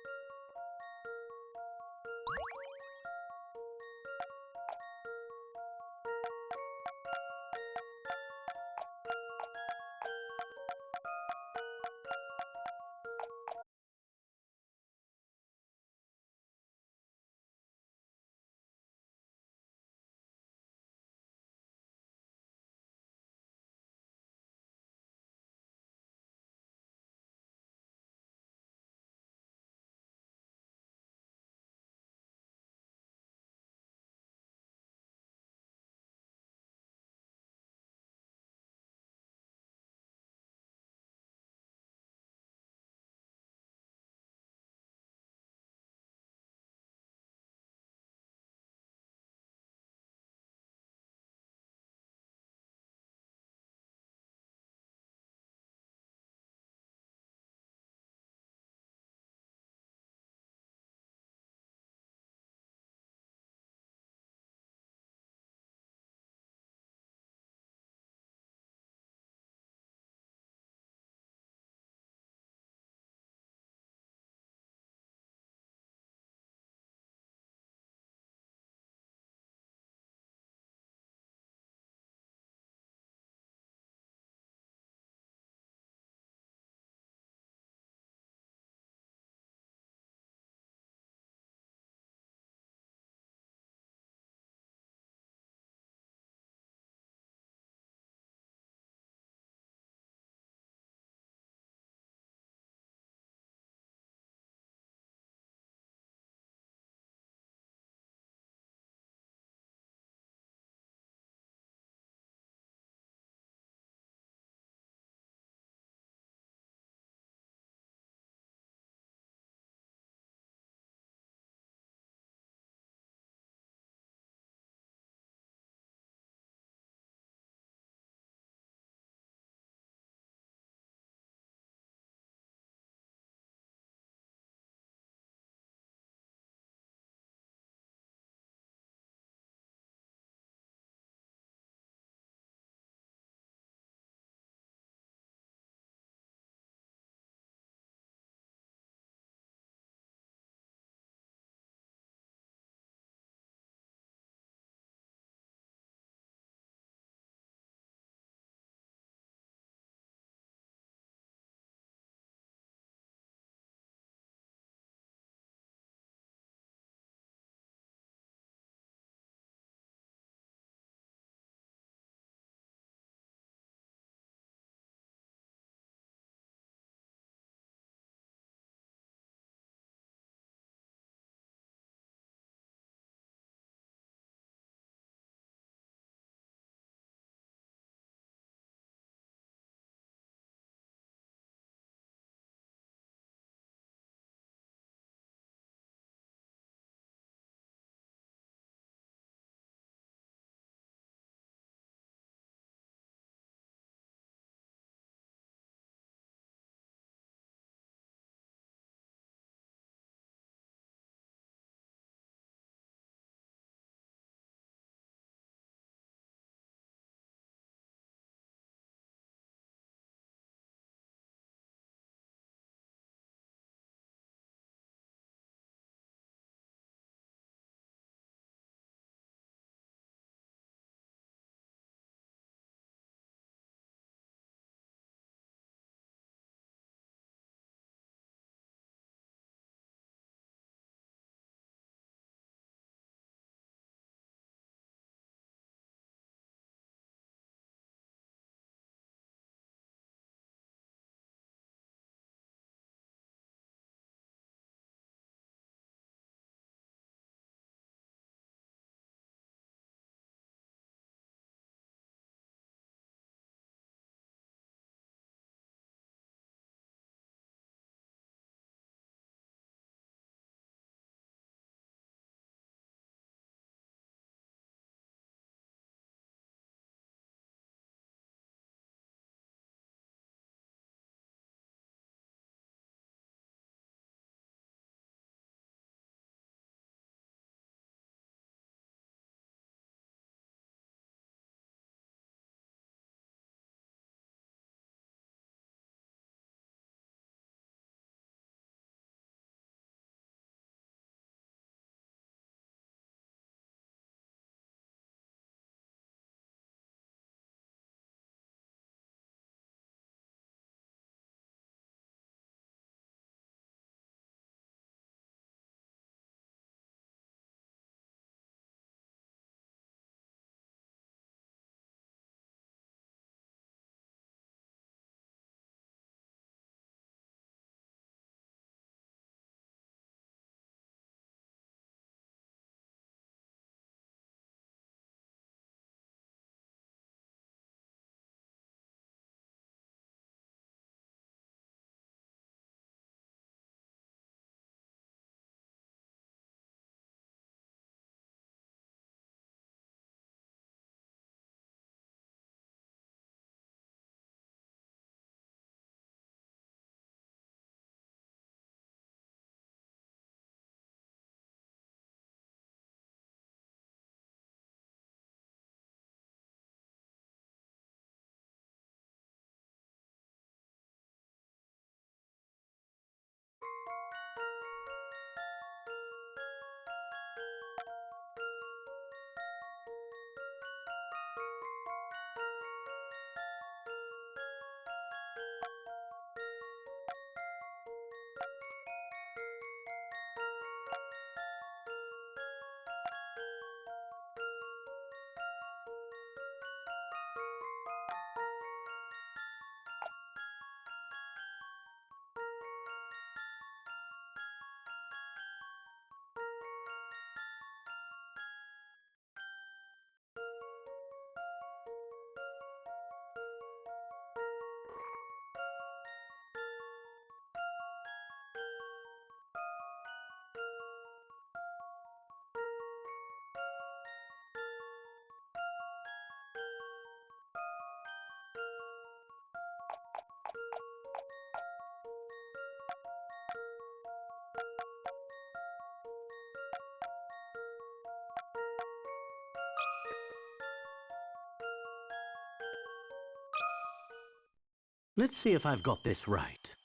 Let's see if I've got this right.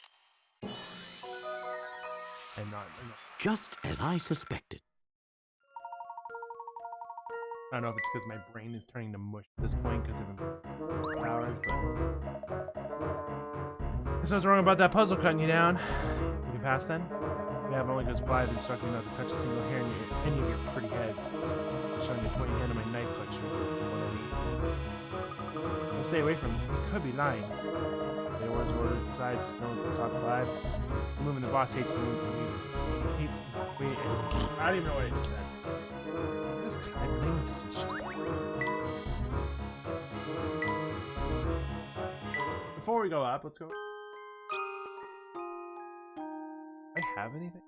I'm not. Just as I suspected. I don't know if it's because my brain is turning to mush at this point because of hours, but guess I was wrong about that puzzle cutting you down. You can pass then? Yeah, but only goes Clive instructing me not to touch a single hair in any of your pretty heads. I'm showing you a pointy hand in my knife collection. I'll stay away from him. He could be lying. They words or orders. Besides, no one can stop Clive. The movement the boss hates me. He hates me. I don't even know what I just said. What is Clive playing with this machine? Before we go up, let's go. Do I have anything?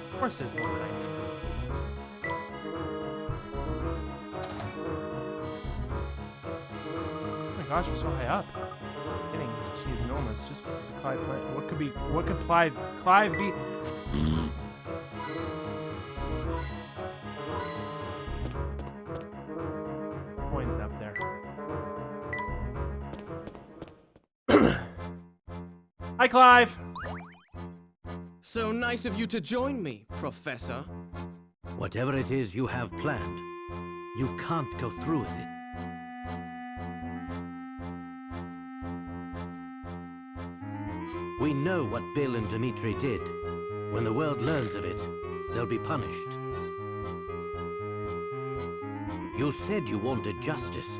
Of course there's more than I do. Oh my gosh, we're so high up. Kidding, this machine is enormous. Just Clive playing. What could Clive be? Coins up there. Hi, Clive! So nice of you to join me, Professor. Whatever it is you have planned, you can't go through with it. We know what Bill and Dimitri did. When the world learns of it, they'll be punished. You said you wanted justice,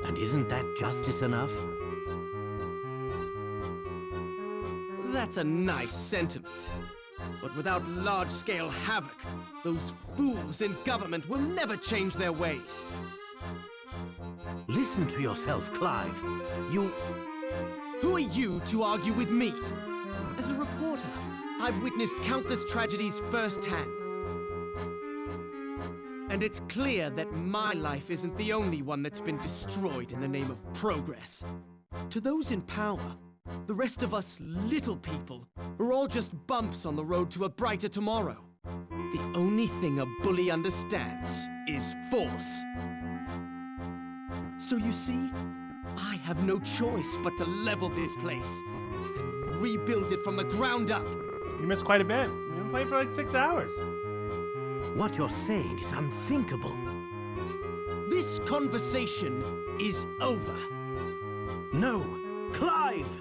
and isn't that justice enough? That's a nice sentiment. But without large-scale havoc, those fools in government will never change their ways. Listen to yourself, Clive. Who are you to argue with me? As a reporter, I've witnessed countless tragedies firsthand. And it's clear that my life isn't the only one that's been destroyed in the name of progress. To those in power, the rest of us little people are all just bumps on the road to a brighter tomorrow. The only thing a bully understands is force. So you see, I have no choice but to level this place and rebuild it from the ground up. You missed quite a bit. We've been playing for like 6 hours. What you're saying is unthinkable. This conversation is over. No, Clive!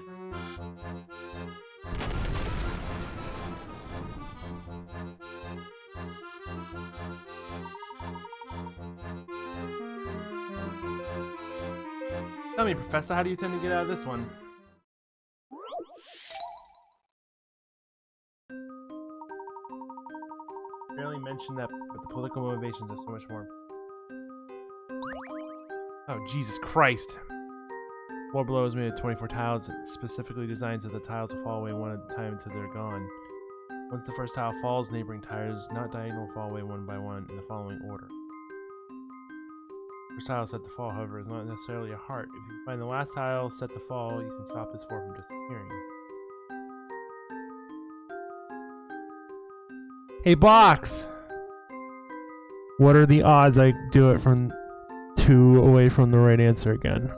Tell me, Professor, how do you tend to get out of this one? Barely mentioned that, but the political motivations are so much more. Oh, Jesus Christ. Floor below is made of 24 tiles, specifically designed so the tiles will fall away one at a time until they're gone. Once the first tile falls, neighboring tiles, not diagonal, fall away one by one in the following order. First tile set to fall, however, is not necessarily a heart. If you find the last tile set to fall, you can stop this floor from disappearing. Hey, Box! What are the odds I do it from 2 away from the right answer again?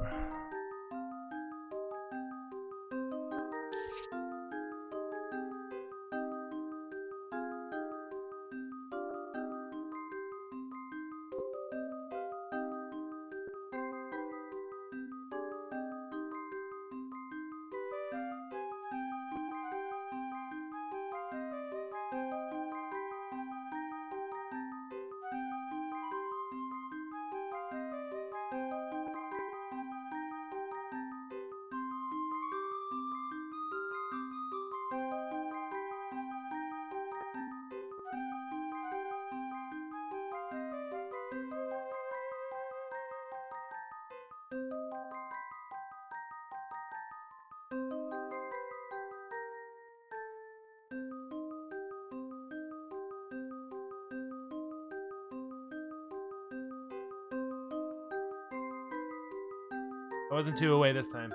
I wasn't 2 away this time.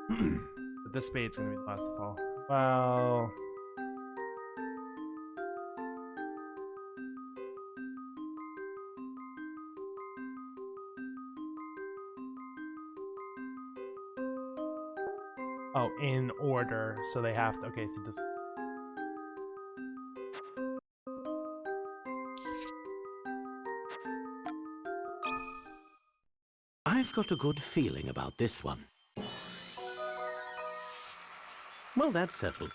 But this spade's gonna be the last to fall. Well... Oh, in order, so they have to... Okay, so this... I've got a good feeling about this one. Well, that's settled.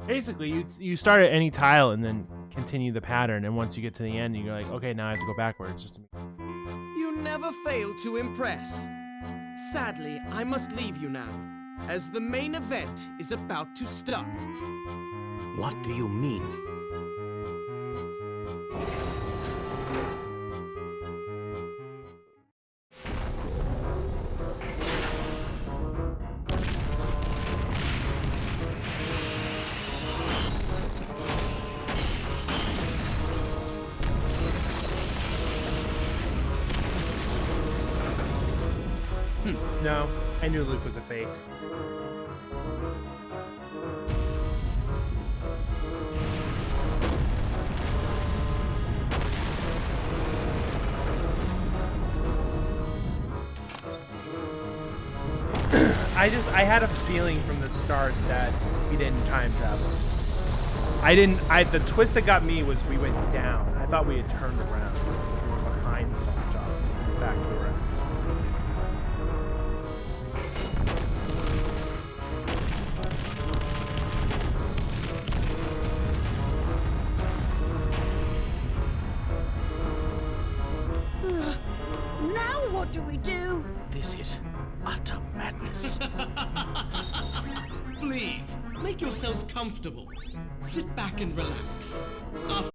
Basically, you start at any tile and then continue the pattern, and once you get to the end, you're like, okay, now I have to go backwards just to... You never fail to impress. Sadly, I must leave you now, as the main event is about to start. What do you mean? No, I knew Luke was a fake. I had a feeling from the start that we didn't time travel. The twist that got me was we went down. I thought we had turned around. We were behind the clock job. In fact, we were. Now what do we do? This is utter madness. Please, make yourselves comfortable. Sit back and relax. After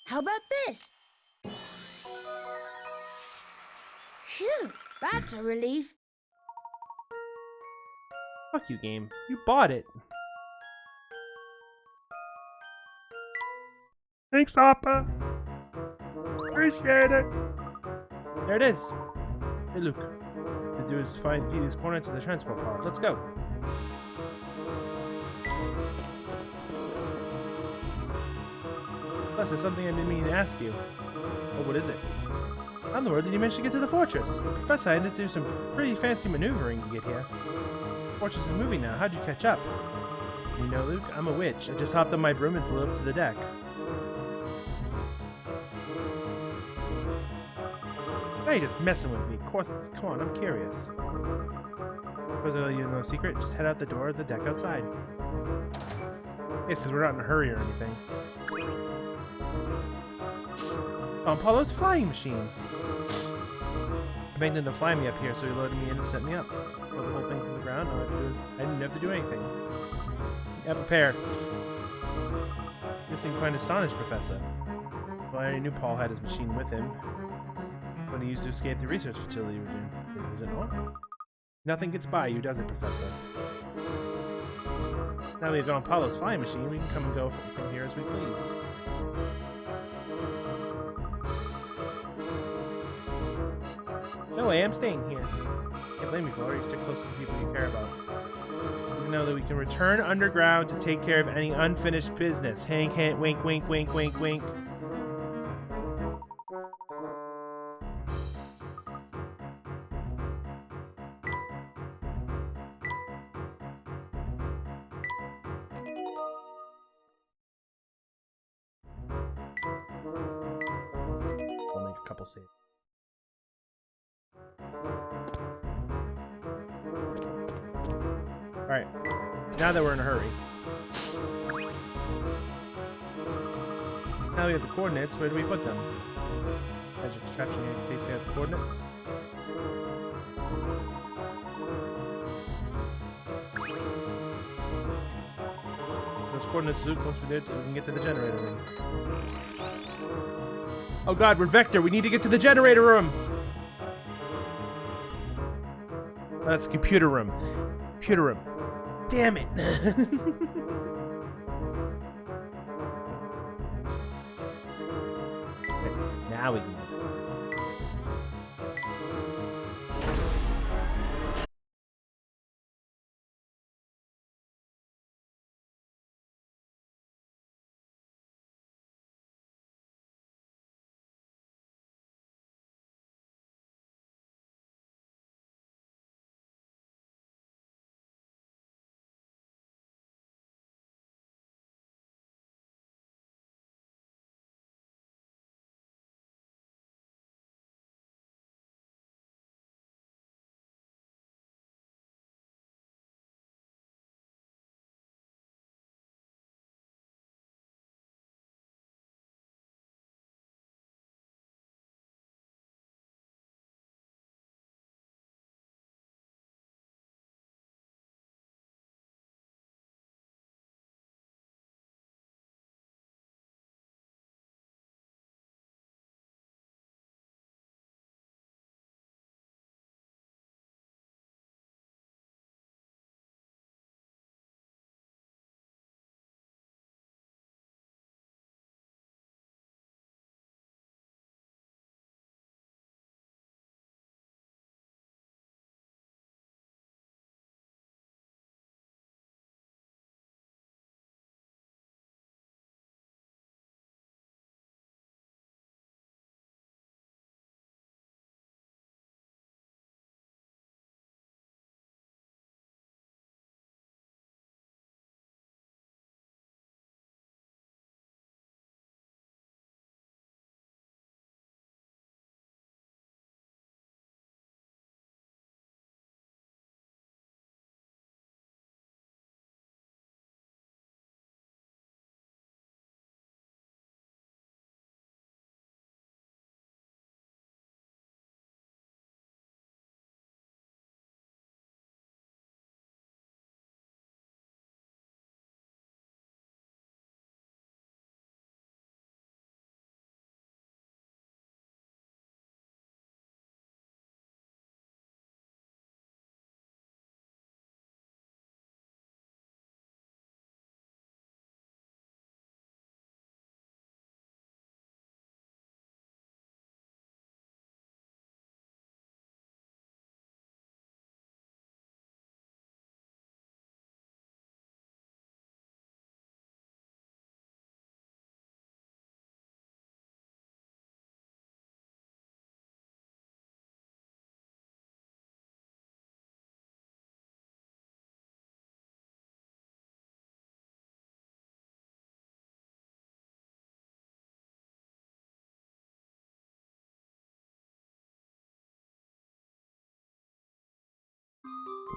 How about this? Phew, that's a relief. Fuck you, game. You bought it. Thanks, Appa. Appreciate it. There it is. Hey, Luke. The do is feed these coordinates to the transport pod. Let's go. Plus, there's something I've been meaning to ask you. Oh, what is it? How in the world did you manage to get to the fortress? The professor had to do some pretty fancy maneuvering to get here. The fortress is moving now. How'd you catch up? You know, Luke, I'm a witch. I just hopped on my broom and flew up to the deck. Now you're just messing with me. Of course, come on, I'm curious. Suppose I'll let you know a secret. Just head out the door of the deck outside. Yes, because we're not in a hurry or anything. Oh, Apollo's flying machine. I begged him to fly me up here, so he loaded me in and set me up. Pulled the whole thing from the ground. All I had to do is I didn't have to do anything. Yeah, prepare. You seem quite astonished, Professor. Well, I already knew Paul had his machine with him when he used to escape the research facility with him. Was it not? Nothing gets by you, does it, Professor? Now we've got Apollo's flying machine, we can come and go from here as we please. No way, I'm staying here. Can't blame me, Flora. You stick close to the people you care about. You know that we can return underground to take care of any unfinished business. Hank, hint, wink, wink, wink, wink, wink. I'll make a couple saves. Alright, now that we're in a hurry. Now we have the coordinates, where do we put them? Magic contraption here in case we have the coordinates. Those coordinates, Luke, once we can get to the generator room. Oh god, we're Vector, we need to get to the generator room! Oh, that's the computer room. Computer room. Damn it! Now we can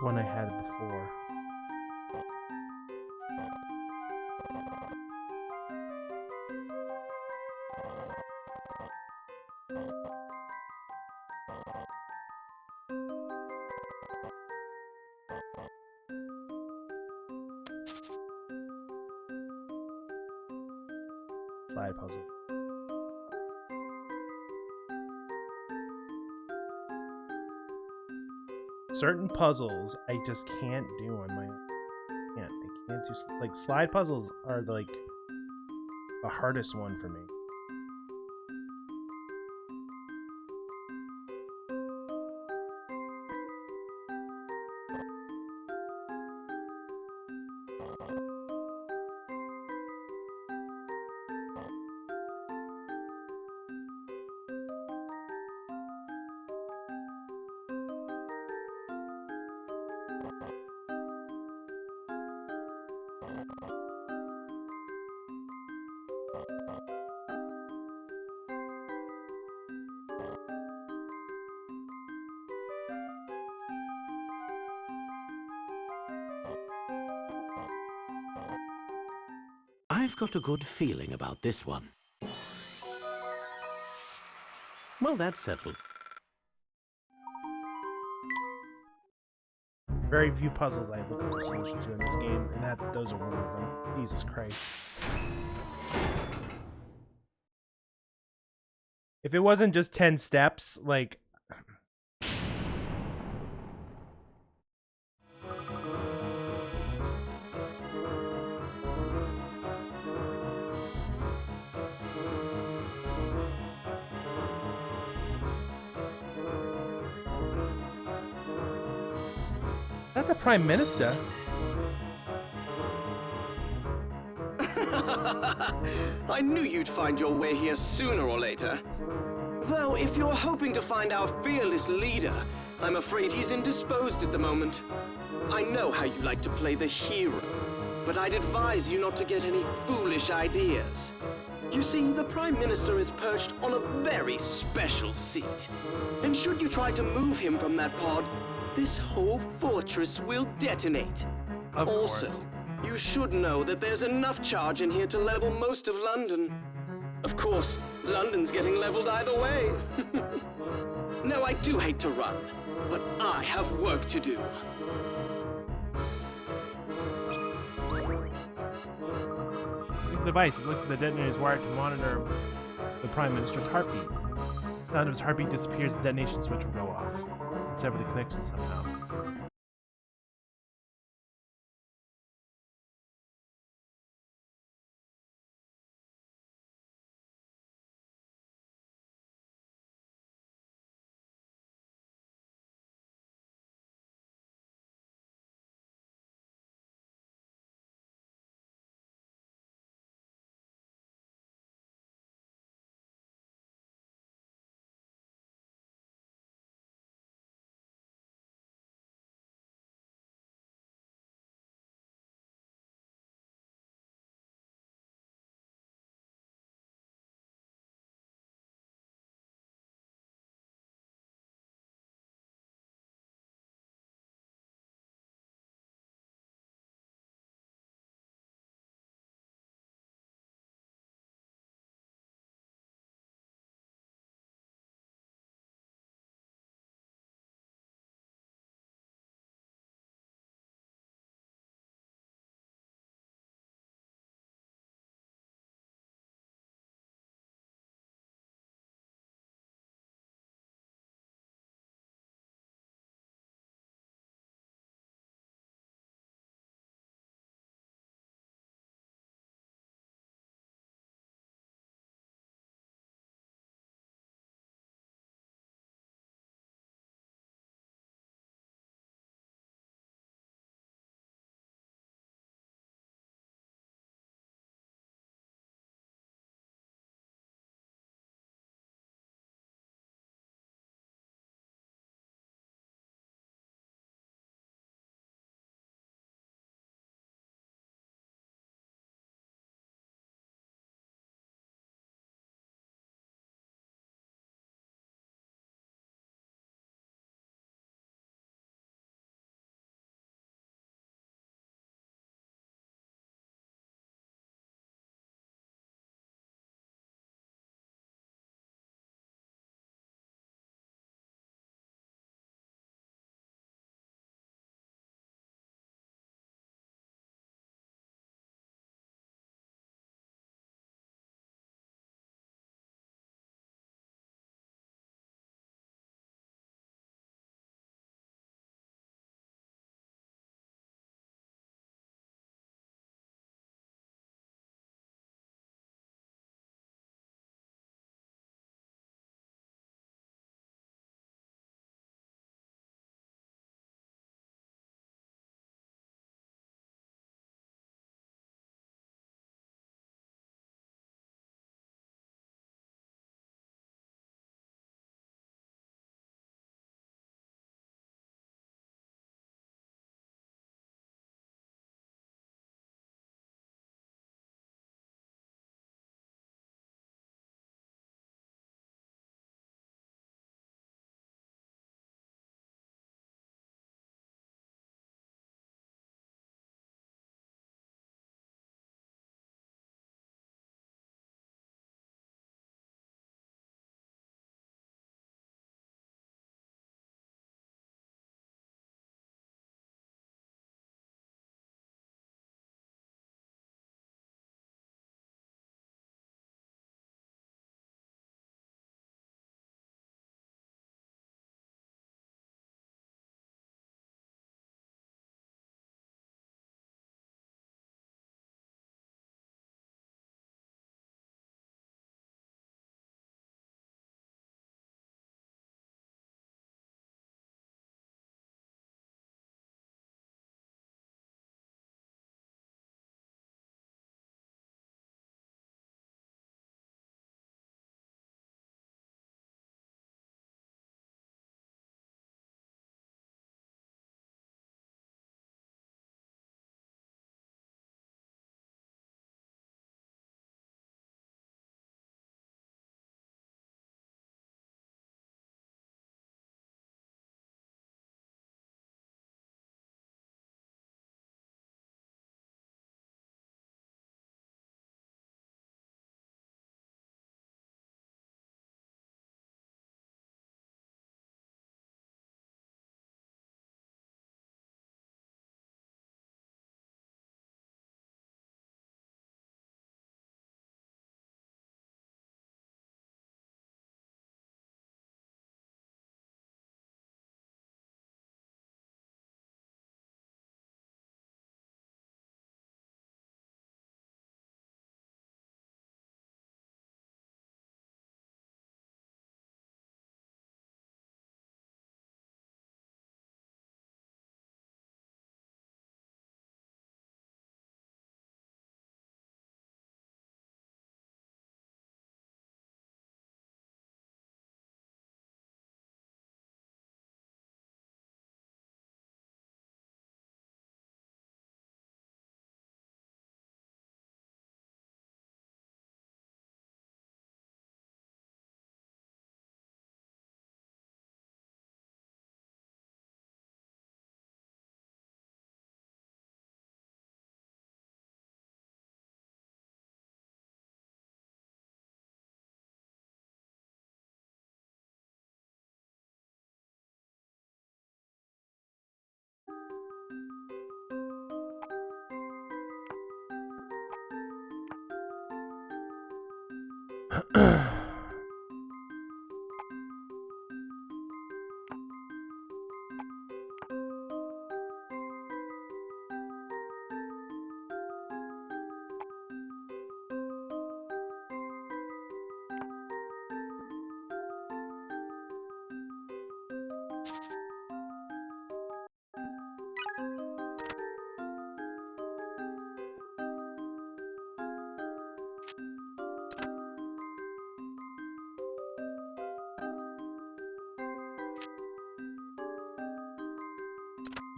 The one I had before. Slide puzzle. Certain puzzles I just can't do on my own. I can't do like slide puzzles are like the hardest one for me. I've got a good feeling about this one. Well, that's settled. Very few puzzles I look at the solution to in this game, and those are one of them. Jesus Christ. If it wasn't just 10 steps, like... Not the Prime Minister. I knew you'd find your way here sooner or later. Though, if you're hoping to find our fearless leader, I'm afraid he's indisposed at the moment. I know how you like to play the hero, but I'd advise you not to get any foolish ideas. You see, the Prime Minister is perched on a very special seat. And should you try to move him from that pod, this whole fortress will detonate. Of also, course. You should know that there's enough charge in here to level most of London. Of course, London's getting leveled either way. No, I do hate to run, but I have work to do. The device, it looks like the detonator is wired to monitor the Prime Minister's heartbeat. The sound of his heartbeat disappears, the detonation switch will go off. And sever the connection somehow.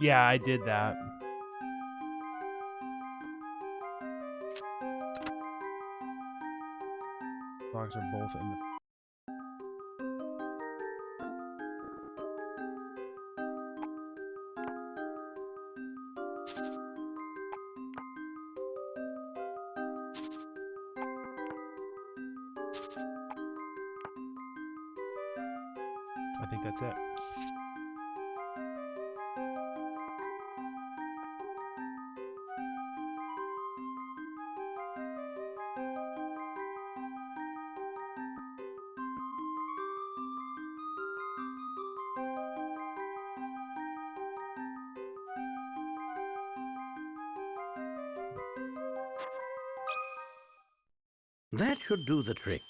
Yeah, I did that. Dogs are both in the... I think that's it. That should do the trick.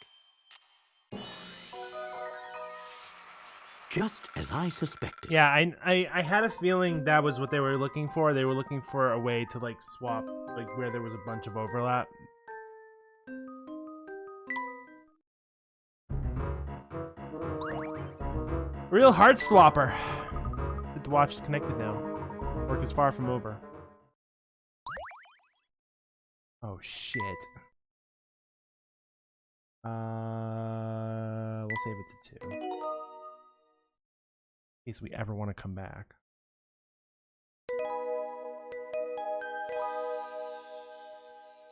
Just as I suspected. Yeah, I had a feeling that was what they were looking for. They were looking for a way to like swap, like where there was a bunch of overlap. Real heart swapper. The watch is connected now. Work is far from over. Oh shit. We'll save it to 2. In case we ever want to come back.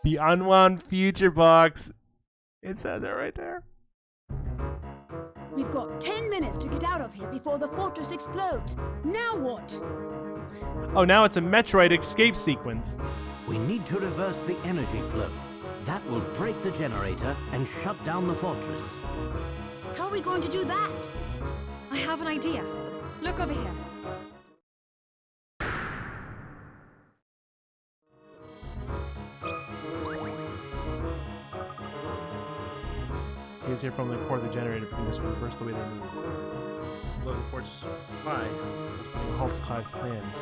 The Unwound Future Box. It says it right there. We've got 10 minutes to get out of here before the fortress explodes. Now what? Oh, now it's a Metroid escape sequence. We need to reverse the energy flow. That will break the generator and shut down the fortress. How are we going to do that? I have an idea. Look over here. Here's here from the core of the generator if we can just reverse the way they move. Load the fortress supply. Let's put a halt to Clive's plans.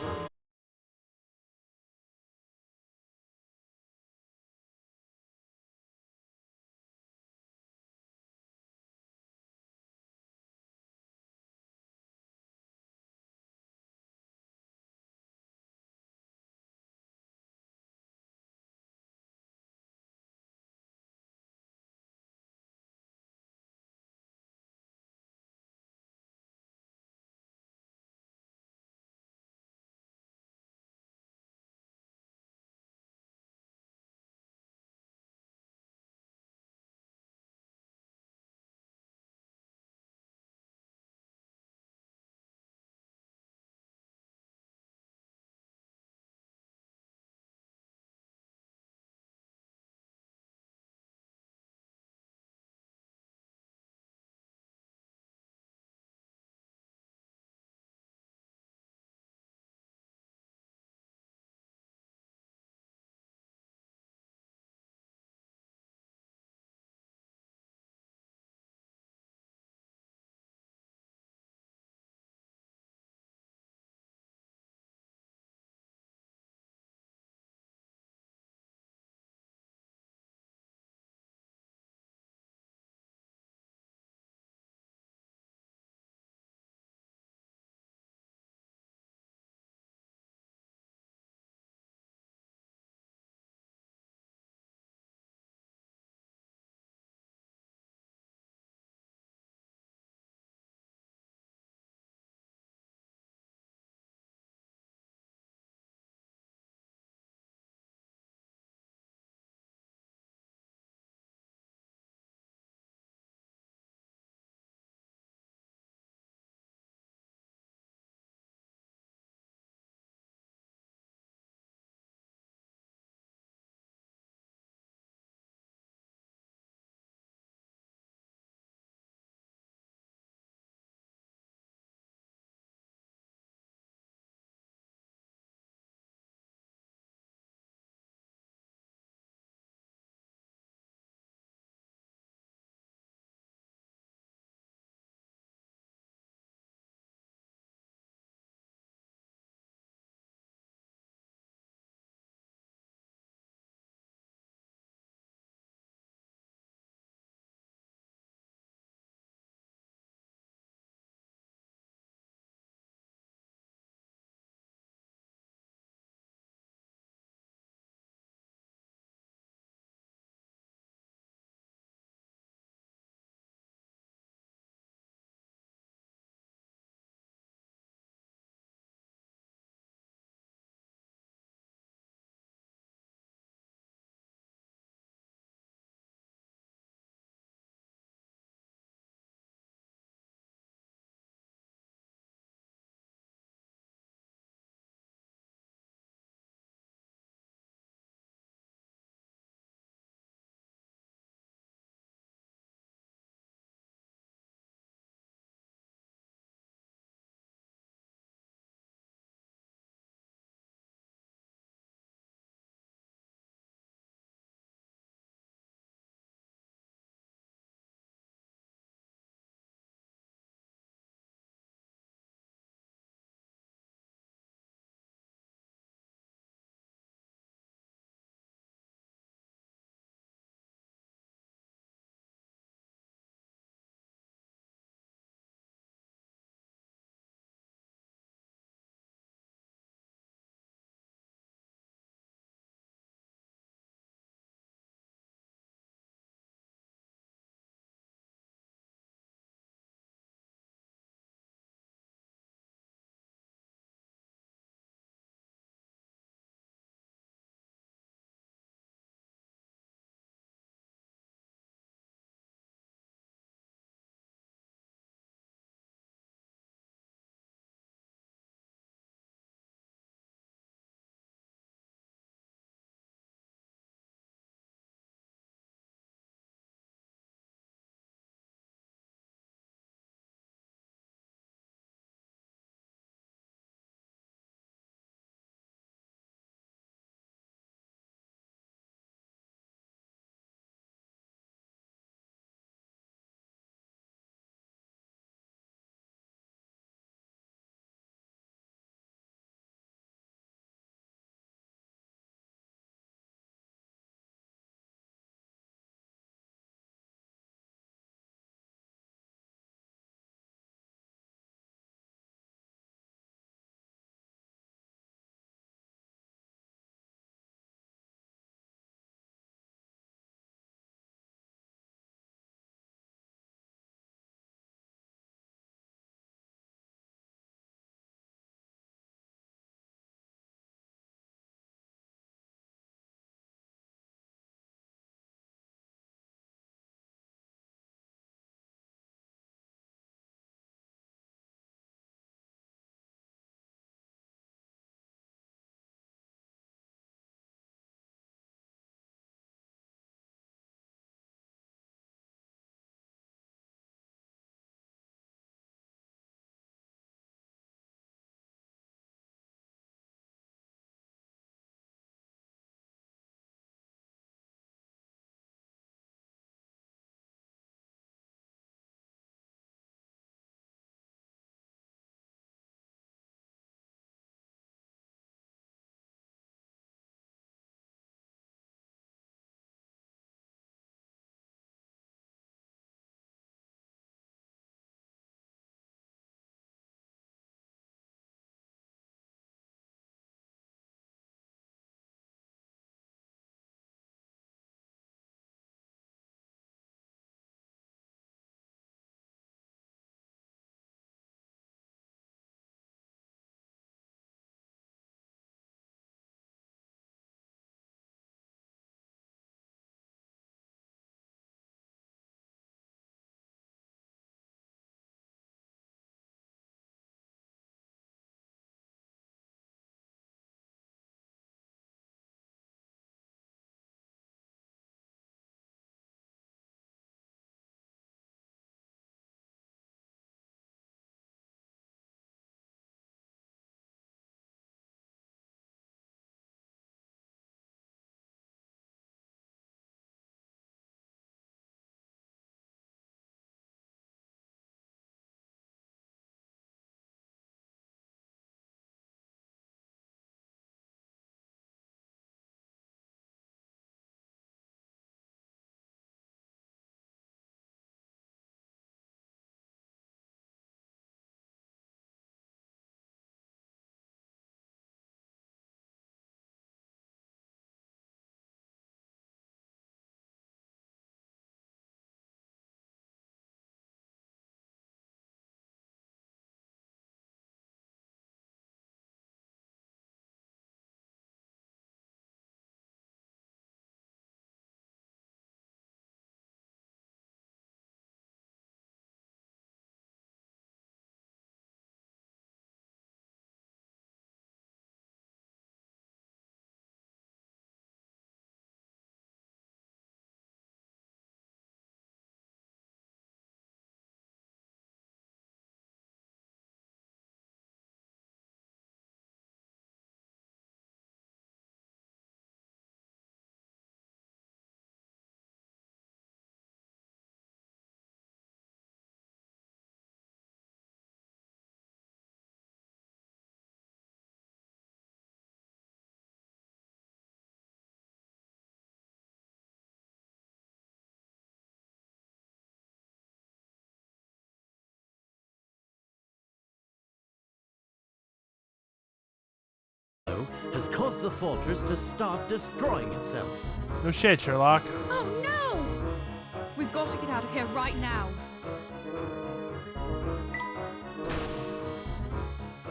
tornado has caused the fortress to start destroying itself. No shit, Sherlock. Oh no! We've got to get out of here right now.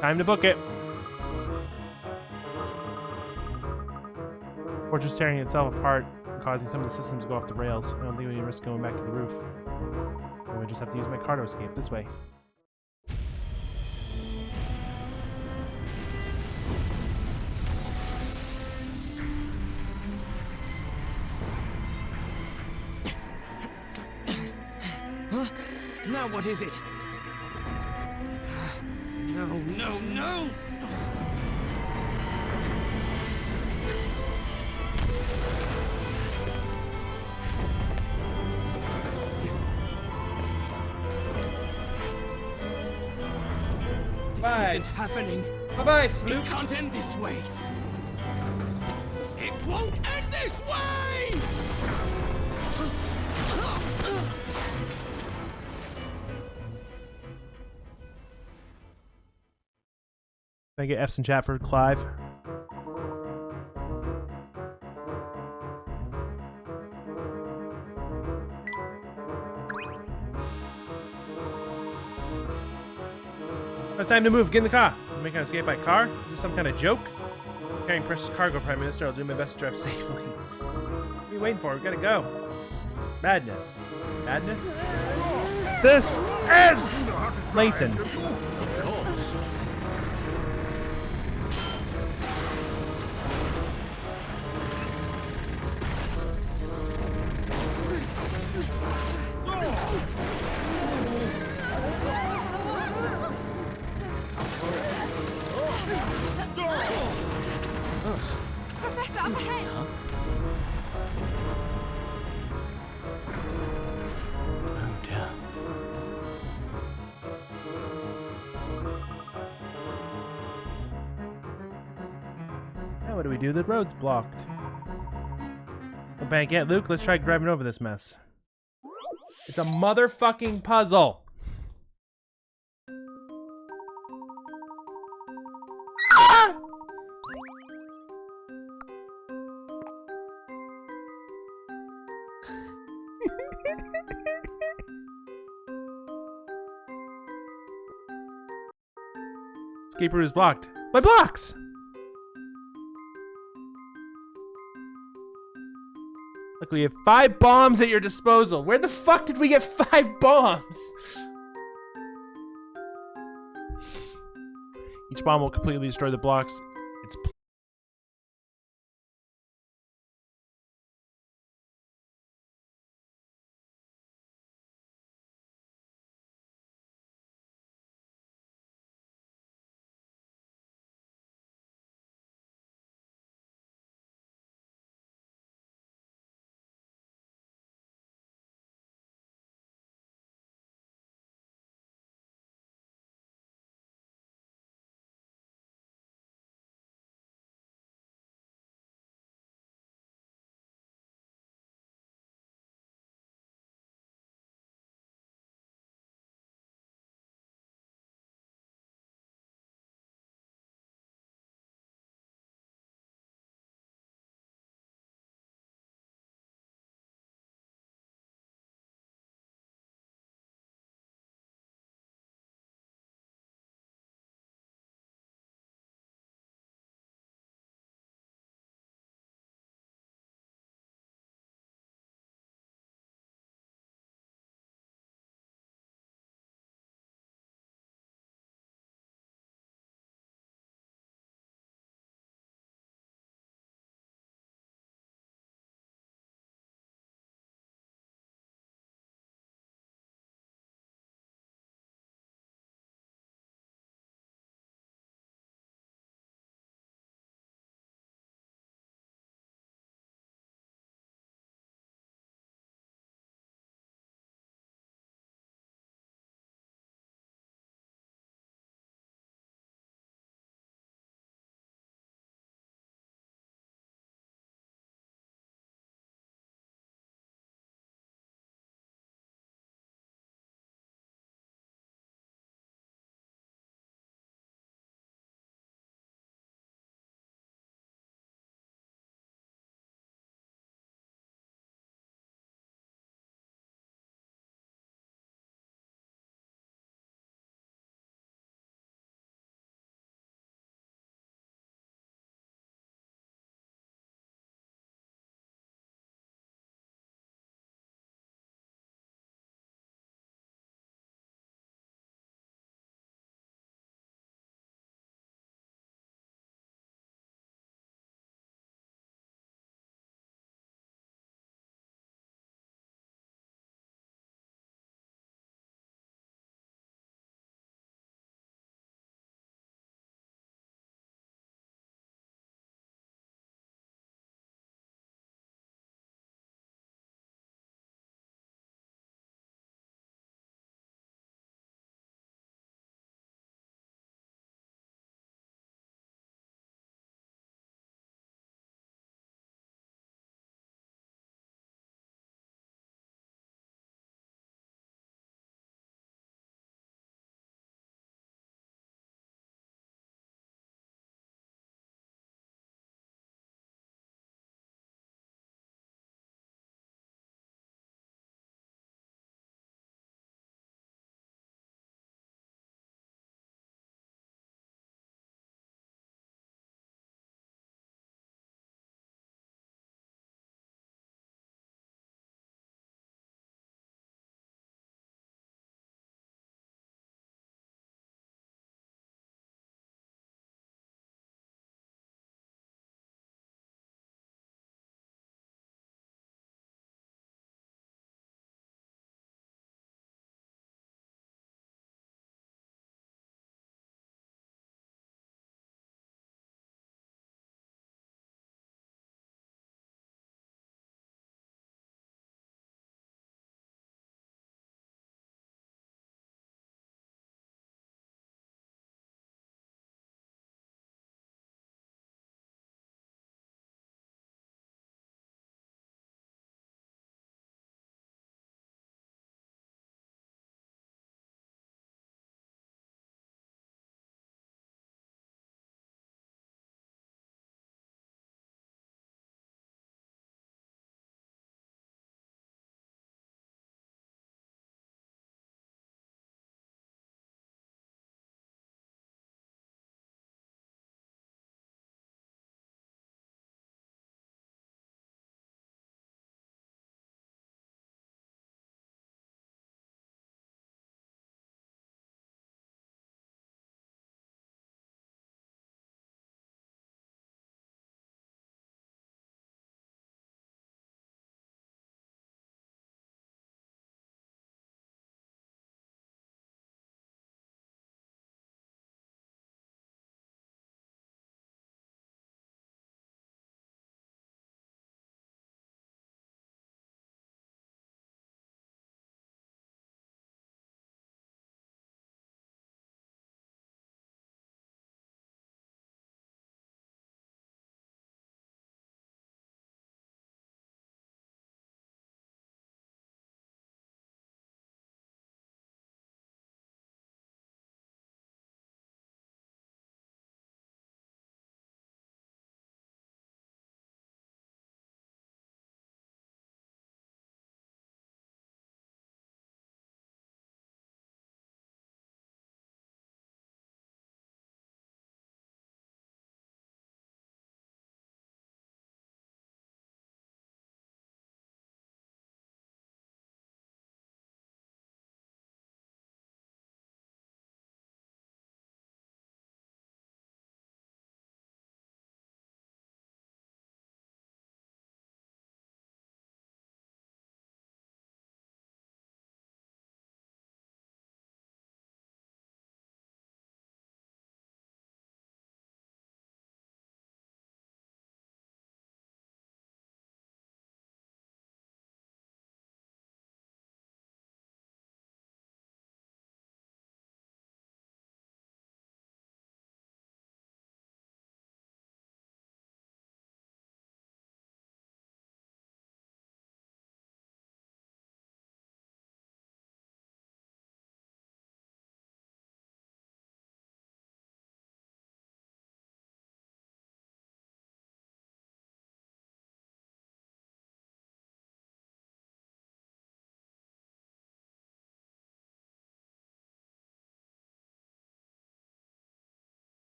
Time to book it. Fortress tearing itself apart, causing some of the systems to go off the rails. I don't think we need to risk going back to the roof. We just have to use my car to escape this way. Huh? Now what is it? No, no, no! This isn't happening. Bye-bye, It can't end this way. It won't end this way! Can I get F's in chat for Clive? Time to move. Get in the car. I'm making an escape by car? Is this some kind of joke? Carrying precious cargo, Prime Minister. I'll do my best to drive safely. What are you waiting for? We gotta go. Madness. Madness? This is Layton. Of course. Professor, up ahead! Oh dear. Now what do we do? The road's blocked. Go back yet, Luke. Let's try driving over this mess. It's a motherfucking puzzle. Ah! Escape route is blocked. My blocks! Luckily, you have 5 bombs at your disposal. Where the fuck did we get 5 bombs? Each bomb will completely destroy the blocks. It's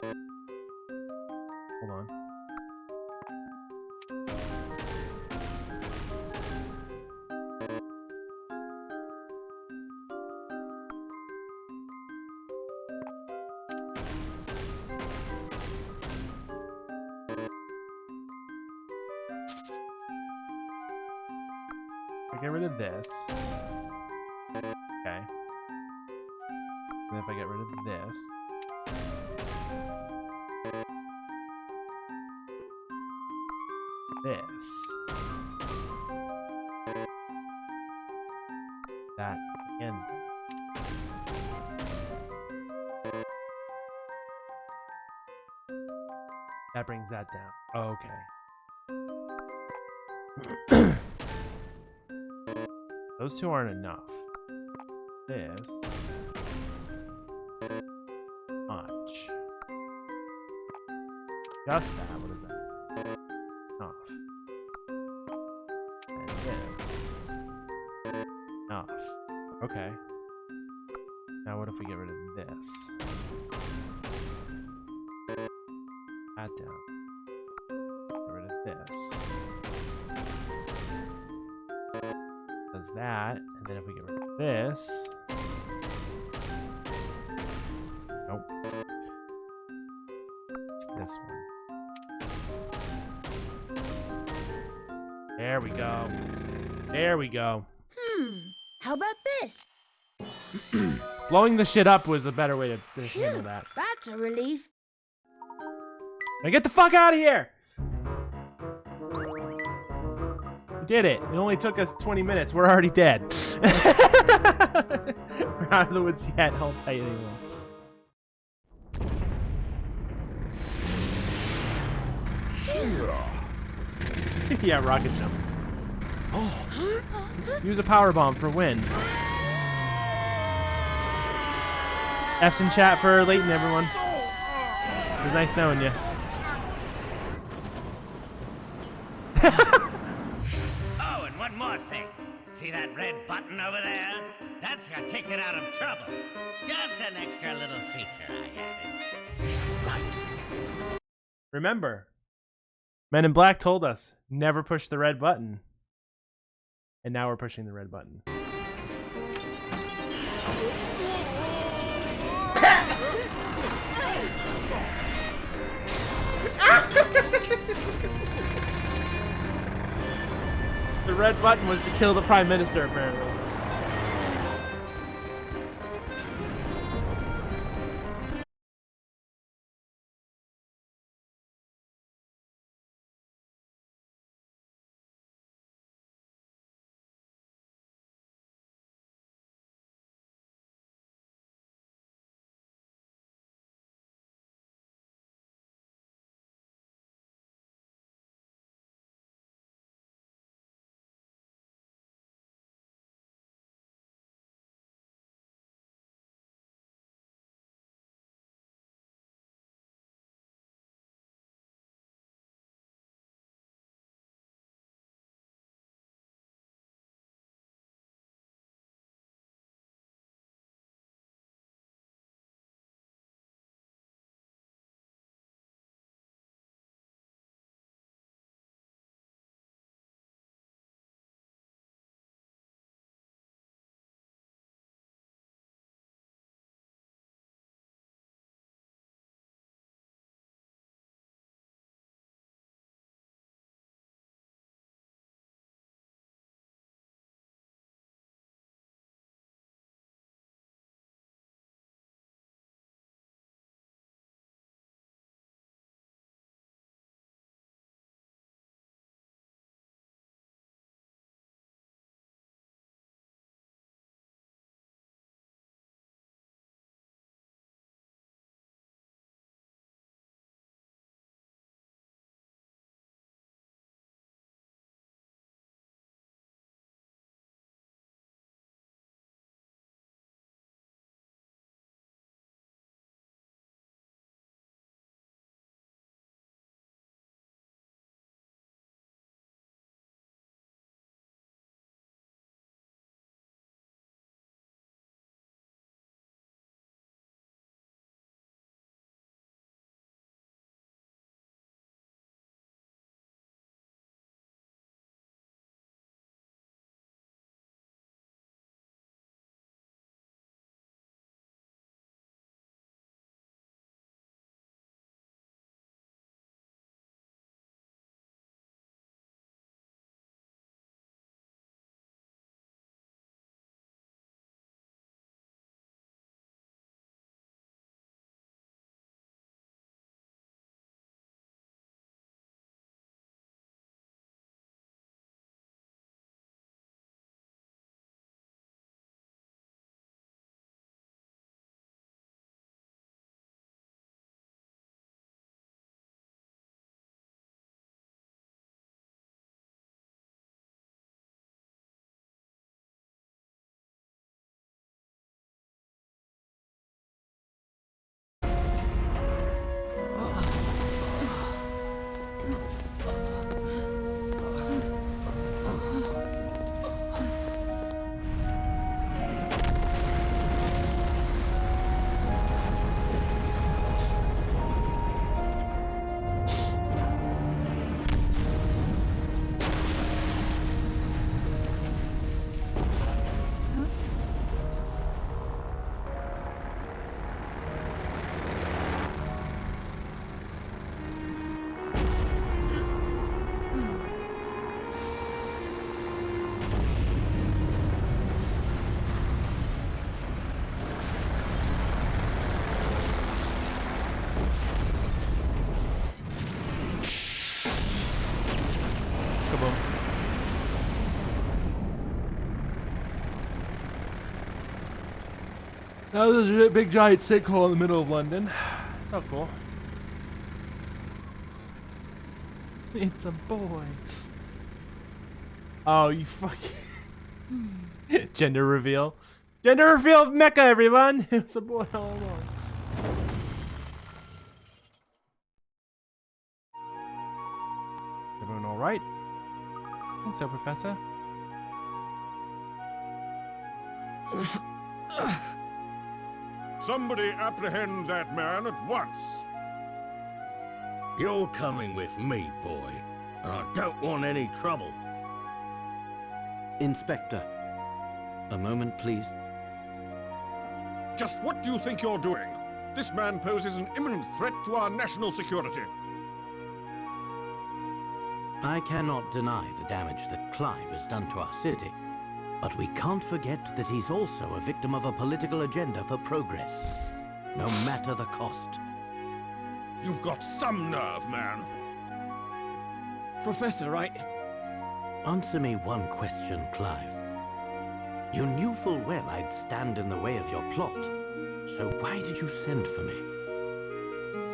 Hold on. I get rid of this. Okay. And if I get rid of this. This. That and that brings that down. Okay. Those two aren't enough. This. Much. Just that. What is that? Enough. And this. Enough. Okay. Now what if we get rid of this? That down. Get rid of this. Does that, and then if we get rid of this. Nope. It's this one. There we go. There we go. How about this? Blowing the shit up was a better way to handle that. That's a relief. Now get the fuck out of here! We did it. It only took us 20 minutes. We're already dead. We're out of the woods yet. I'll tell you anymore. Yeah, rocket jumps. Oh. Use a power bomb for win. F's in chat for Layton, everyone. It was nice knowing you. Oh, and one more thing. See that red button over there? That's your ticket out of trouble. Just an extra little feature I added. Right. Remember, Men in Black told us, never push the red button. And now we're pushing the red button. The red button was to kill the Prime Minister, apparently. Now there's a big giant sinkhole in the middle of London. It's all cool. It's a boy. Oh, you fucking... Gender reveal. Gender reveal of Mecha, everyone! It's a boy all along. Everyone alright? I think so, Professor. Somebody apprehend that man at once. You're coming with me, boy, and I don't want any trouble. Inspector, a moment, please. Just what do you think you're doing? This man poses an imminent threat to our national security. I cannot deny the damage that Clive has done to our city, but we can't forget that he's also a victim of a political agenda for progress, no matter the cost. You've got some nerve, man. Professor, Answer me one question, Clive. You knew full well I'd stand in the way of your plot, so why did you send for me?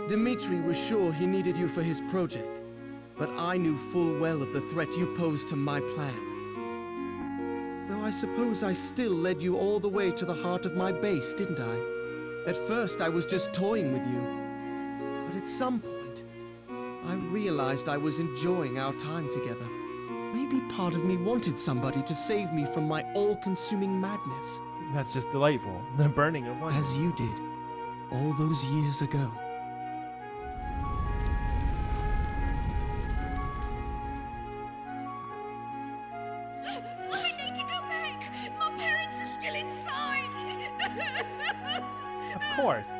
Dmitri was sure he needed you for his project, but I knew full well of the threat you posed to my plan. Though I suppose I still led you all the way to the heart of my base, didn't I? At first I was just toying with you, but at some point, I realized I was enjoying our time together. Maybe part of me wanted somebody to save me from my all-consuming madness. That's just delightful. The burning of one. As you did, all those years ago. I need to go back! My parents are still inside! Of course.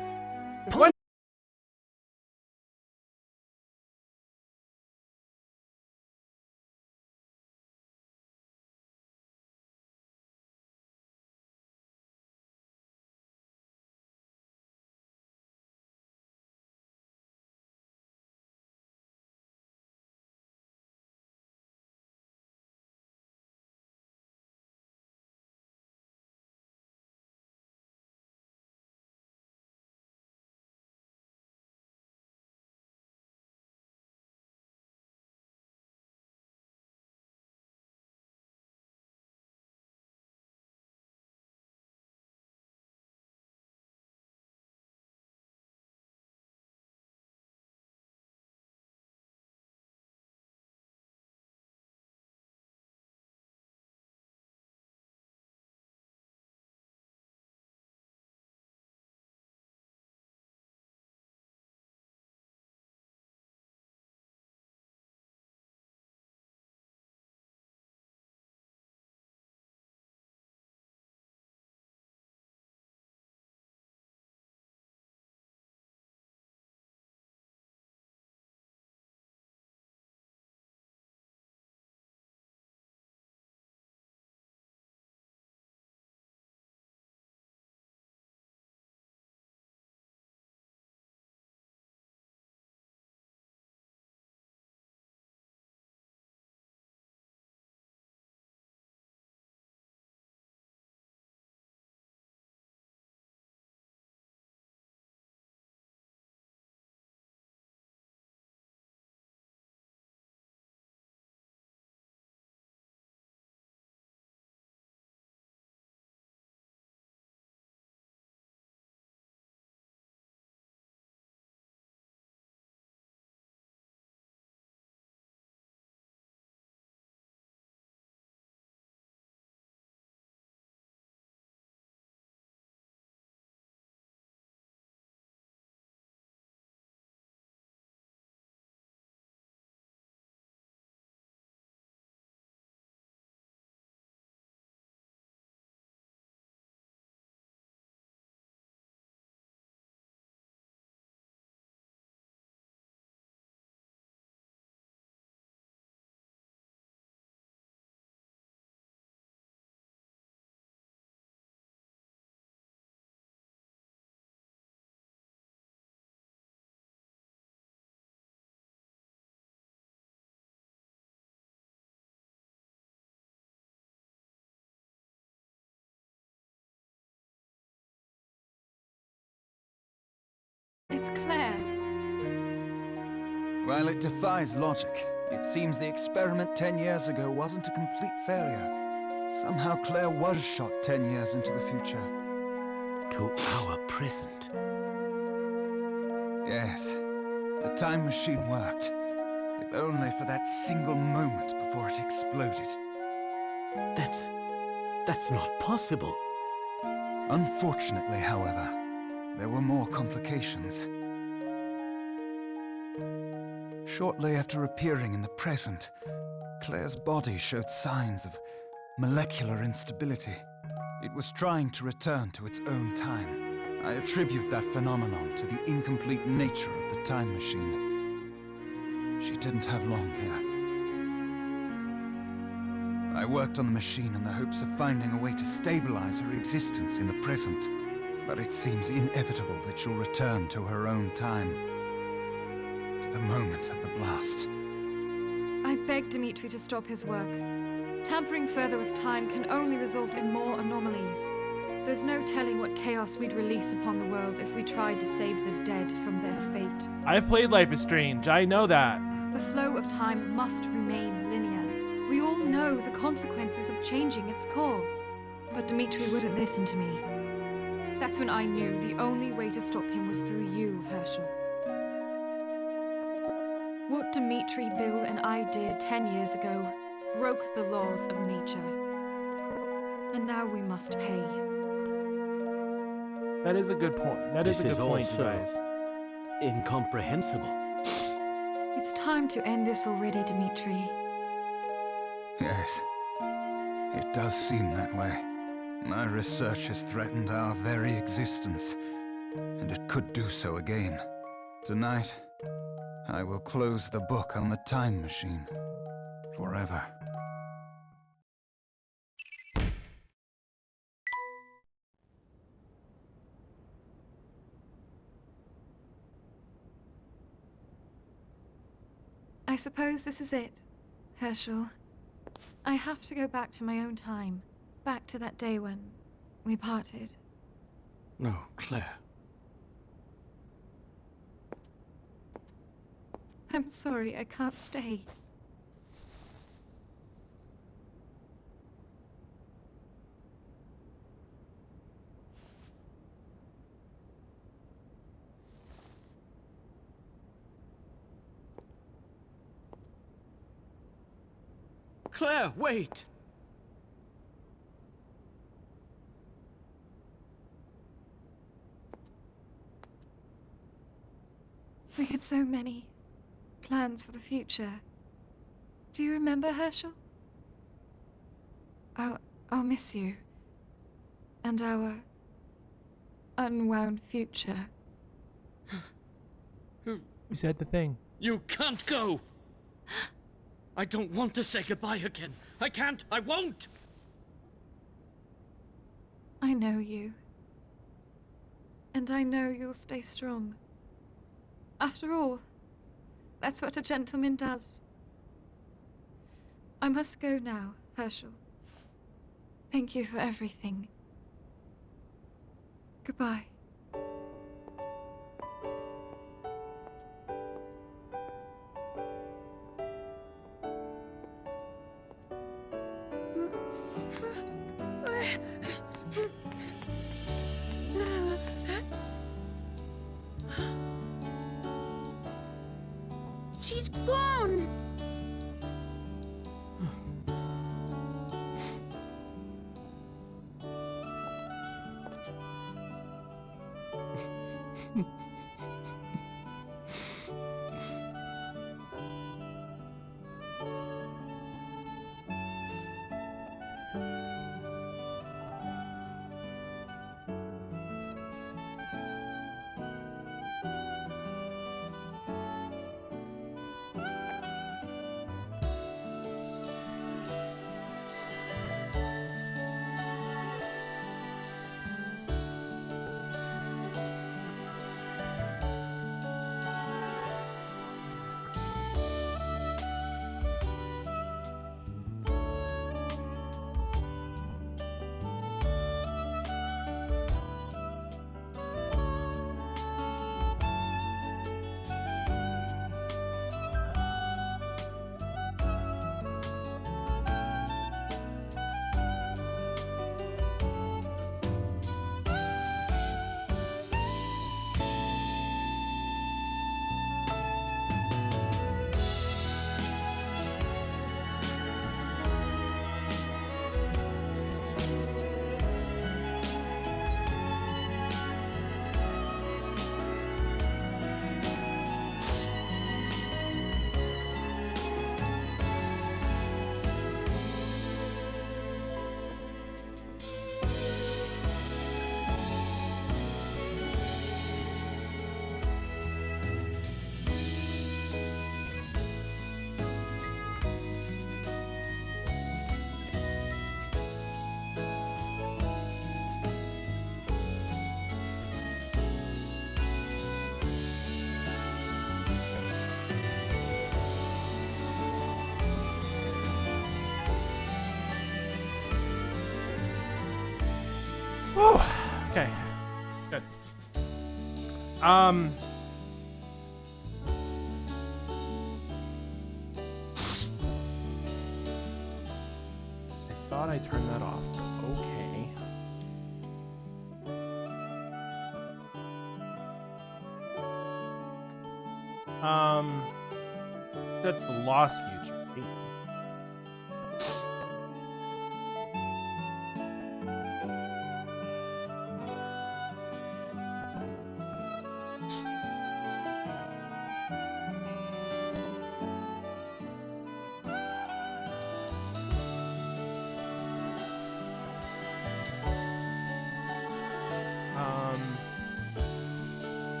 It's Claire. While it defies logic, it seems the experiment 10 years ago wasn't a complete failure. Somehow Claire was shot 10 years into the future. To our present. Yes, the time machine worked. If only for that single moment before it exploded. That's not possible. Unfortunately, however, there were more complications. Shortly after appearing in the present, Claire's body showed signs of molecular instability. It was trying to return to its own time. I attribute that phenomenon to the incomplete nature of the time machine. She didn't have long here. I worked on the machine in the hopes of finding a way to stabilize her existence in the present, but it seems inevitable that she'll return to her own time, to the moment of the blast. I begged Dimitri to stop his work. Tampering further with time can only result in more anomalies. There's no telling what chaos we'd release upon the world if we tried to save the dead from their fate. I've played Life is Strange. I know that. The flow of time must remain linear. We all know the consequences of changing its course. But Dimitri wouldn't listen to me. That's when I knew the only way to stop him was through you, Hershel. What Dimitri, Bill, and I did 10 years ago broke the laws of nature. And now we must pay. That is a good point. That is a good point, guys. Incomprehensible. It's time to end this already, Dimitri. Yes, it does seem that way. My research has threatened our very existence, and it could do so again. Tonight, I will close the book on the time machine. Forever. I suppose this is it, Hershel. I have to go back to my own time. Back to that day when we parted. No, Claire. I'm sorry, I can't stay. Claire, wait! We had so many plans for the future. Do you remember, Hershel? I'll miss you. And our unwound future. You said the thing. You can't go! I don't want to say goodbye again. I can't. I won't! I know you. And I know you'll stay strong. After all, that's what a gentleman does. I must go now, Hershel. Thank you for everything. Goodbye. She's gone! Good. I thought I turned that off, but okay. That's the lost future.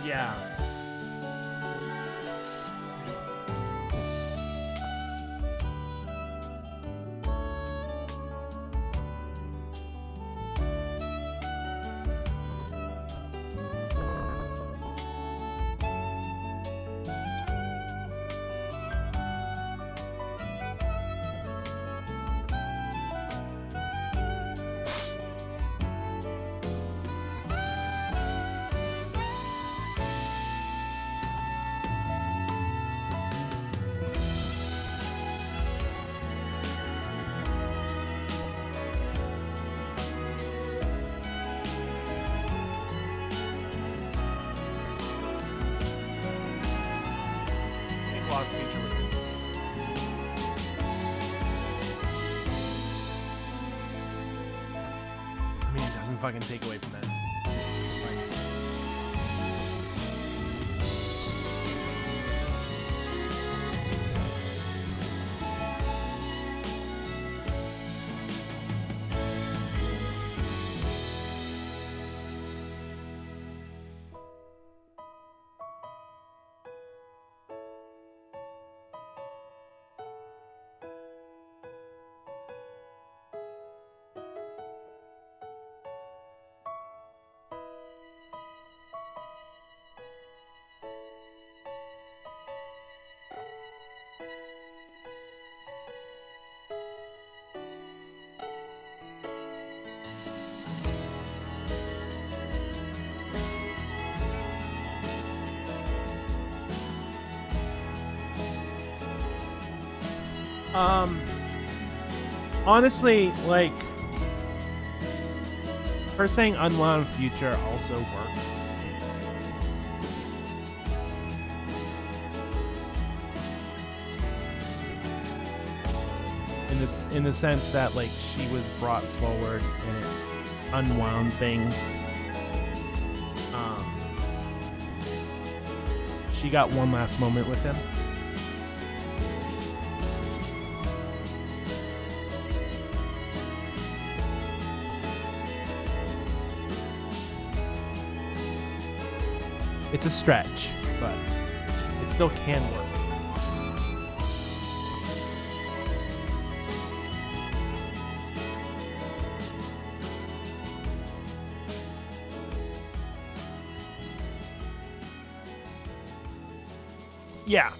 Yeah. Lost feature with it. I mean, it doesn't fucking take away from that. Honestly, like, her saying Unwound Future also works. In the sense that, like, she was brought forward and it unwound things. She got one last moment with him. It's a stretch, but it still can work. Yeah.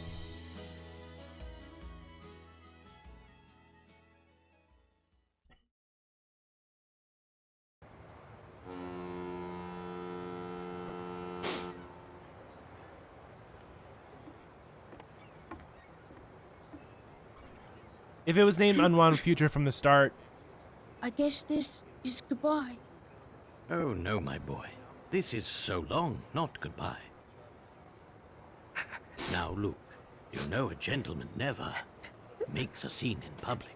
If it was named Unwound Future from the start... I guess this is goodbye. Oh, no, my boy. This is so long, not goodbye. Now, Luke, you know a gentleman never makes a scene in public.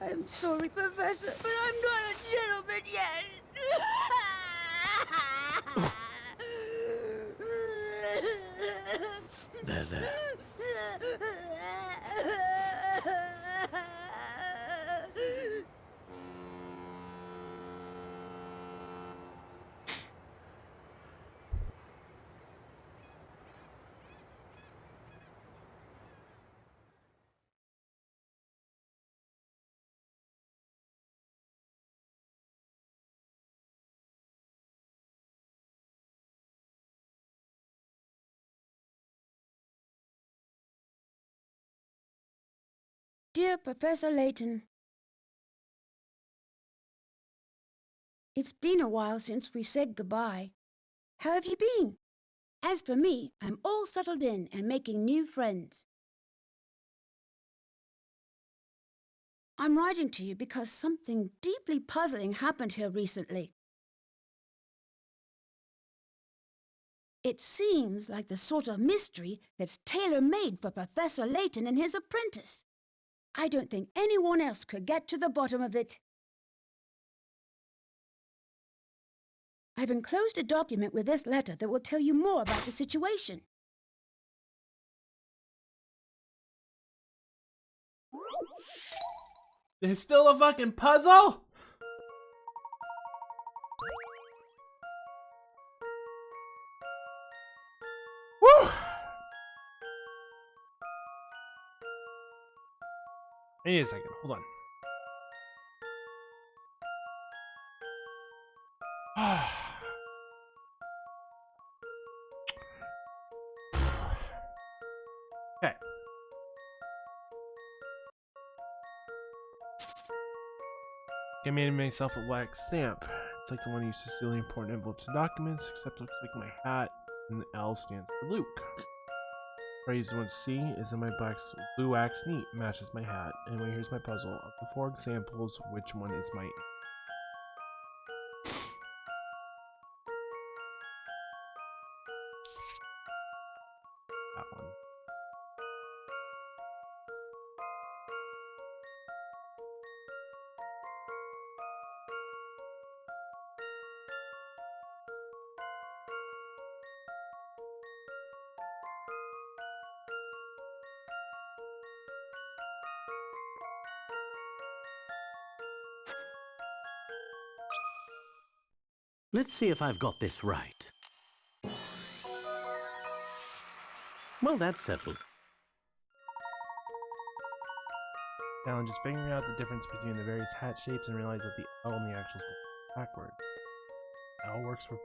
I'm sorry, Professor, but I'm not a gentleman yet. There. Dear Professor Layton, It's been a while since we said goodbye. How have you been? As for me, I'm all settled in and making new friends. I'm writing to you because something deeply puzzling happened here recently. It seems like the sort of mystery that's tailor-made for Professor Layton and his apprentice. I don't think anyone else could get to the bottom of it. I've enclosed a document with this letter that will tell you more about the situation. There's still a fucking puzzle? Woo! I need a second. Hold on. Okay. I made myself a wax stamp. It's like the one used to seal the important envelopes and documents, except it looks like my hat, and the L stands for Luke. What I used to want to see is in my blue wax neat, matches my hat. Anyway, here's my puzzle. Of the 4 examples, which one is my... That one. Let's see if I've got this right. Well, that's settled. Challenge is figuring out the difference between the various hat shapes and realize that the L and the actual step backward. L works for both.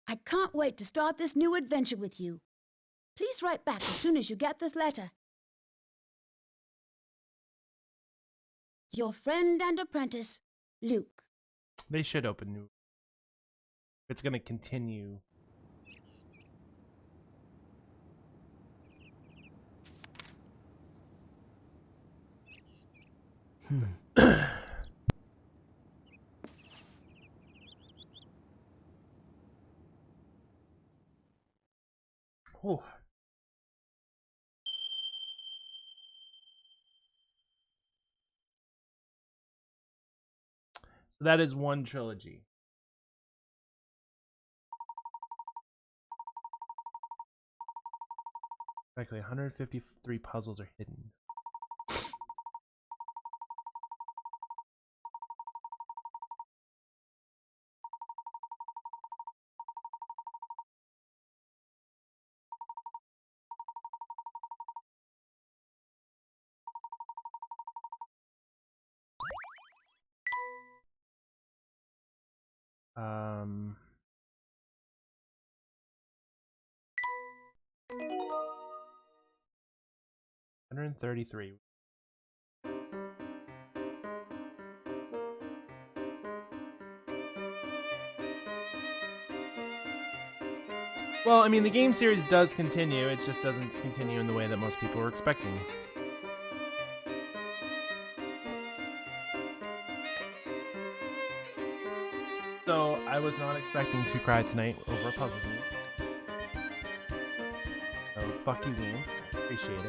I can't wait to start this new adventure with you. Please write back as soon as you get this letter. Your friend and apprentice, Luke. They should open new. It's gonna continue. Oh. So that is one trilogy. Exactly, 153 puzzles are hidden. Um... 133. Well, I mean, the game series does continue. It just doesn't continue in the way that most people were expecting. So, I was not expecting to cry tonight over a puzzle game. So, fuck you, game. Appreciate it.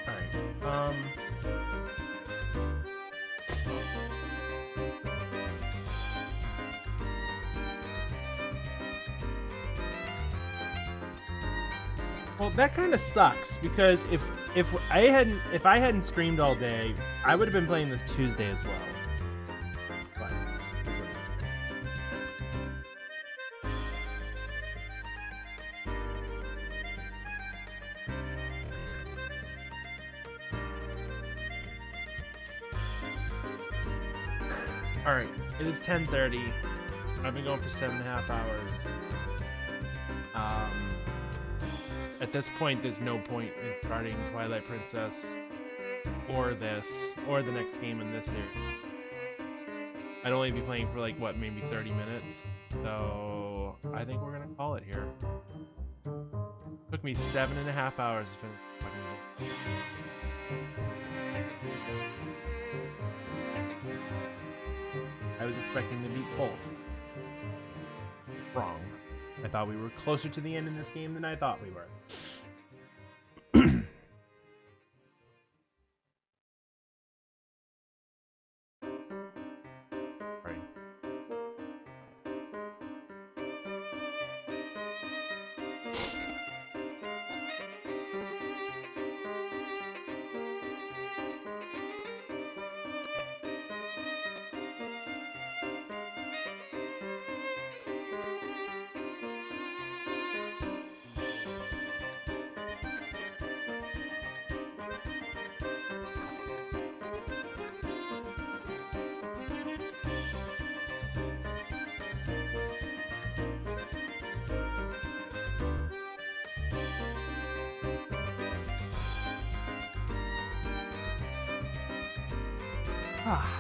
Alright, well, that kind of sucks because if I hadn't streamed all day, I would have been playing this Tuesday as well. But that's what it is. All right, it is 10:30. I've been going for 7.5 hours. At this point, there's no point in starting Twilight Princess or this or the next game in this series. I'd only be playing for like what, maybe 30 minutes. So I think we're gonna call it here. Took me 7.5 hours to finish the fucking game. I was expecting to beat both. Wrong. I thought we were closer to the end in this game than I thought we were. Right. Ah.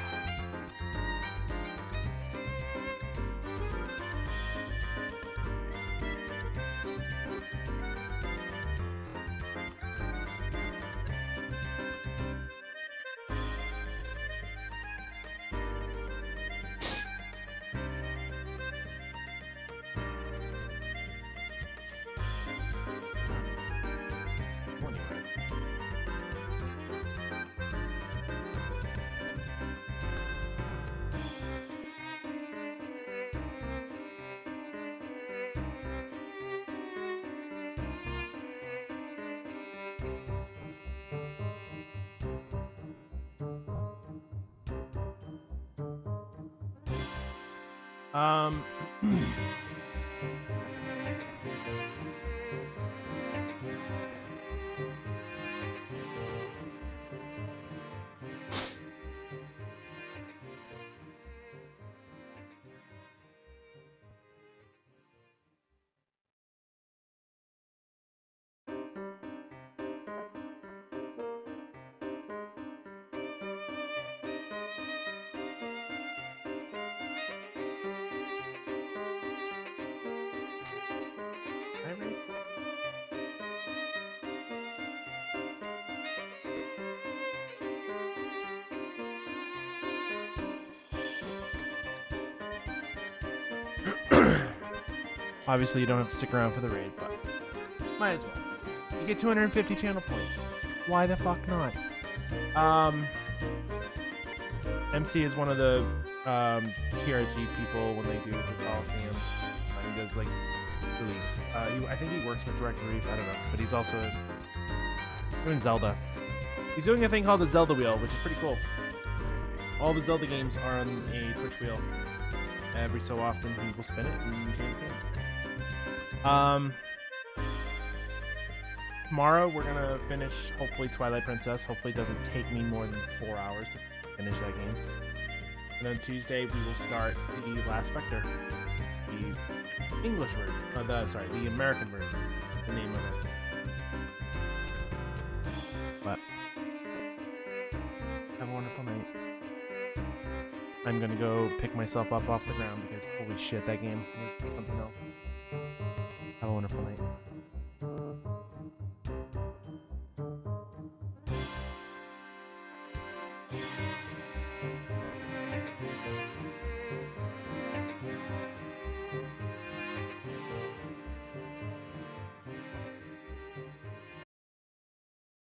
Obviously, you don't have to stick around for the raid, but might as well. You get 250 channel points. Why the fuck not? MC is one of the TRG people when they do the Coliseum. He does like relief. I think he works with Direct Relief. I don't know, but he's also doing Zelda. He's doing a thing called the Zelda Wheel, which is pretty cool. All the Zelda games are on a Twitch wheel. Every so often, he will spin it and change games. Tomorrow we're gonna finish hopefully Twilight Princess. Hopefully it doesn't take me more than 4 hours to finish that game. And then Tuesday we will start the Last Spectre, the English version. The American version. The name of it. But have a wonderful night. I'm gonna go pick myself up off the ground because holy shit, that game was something else. Have a wonderful night.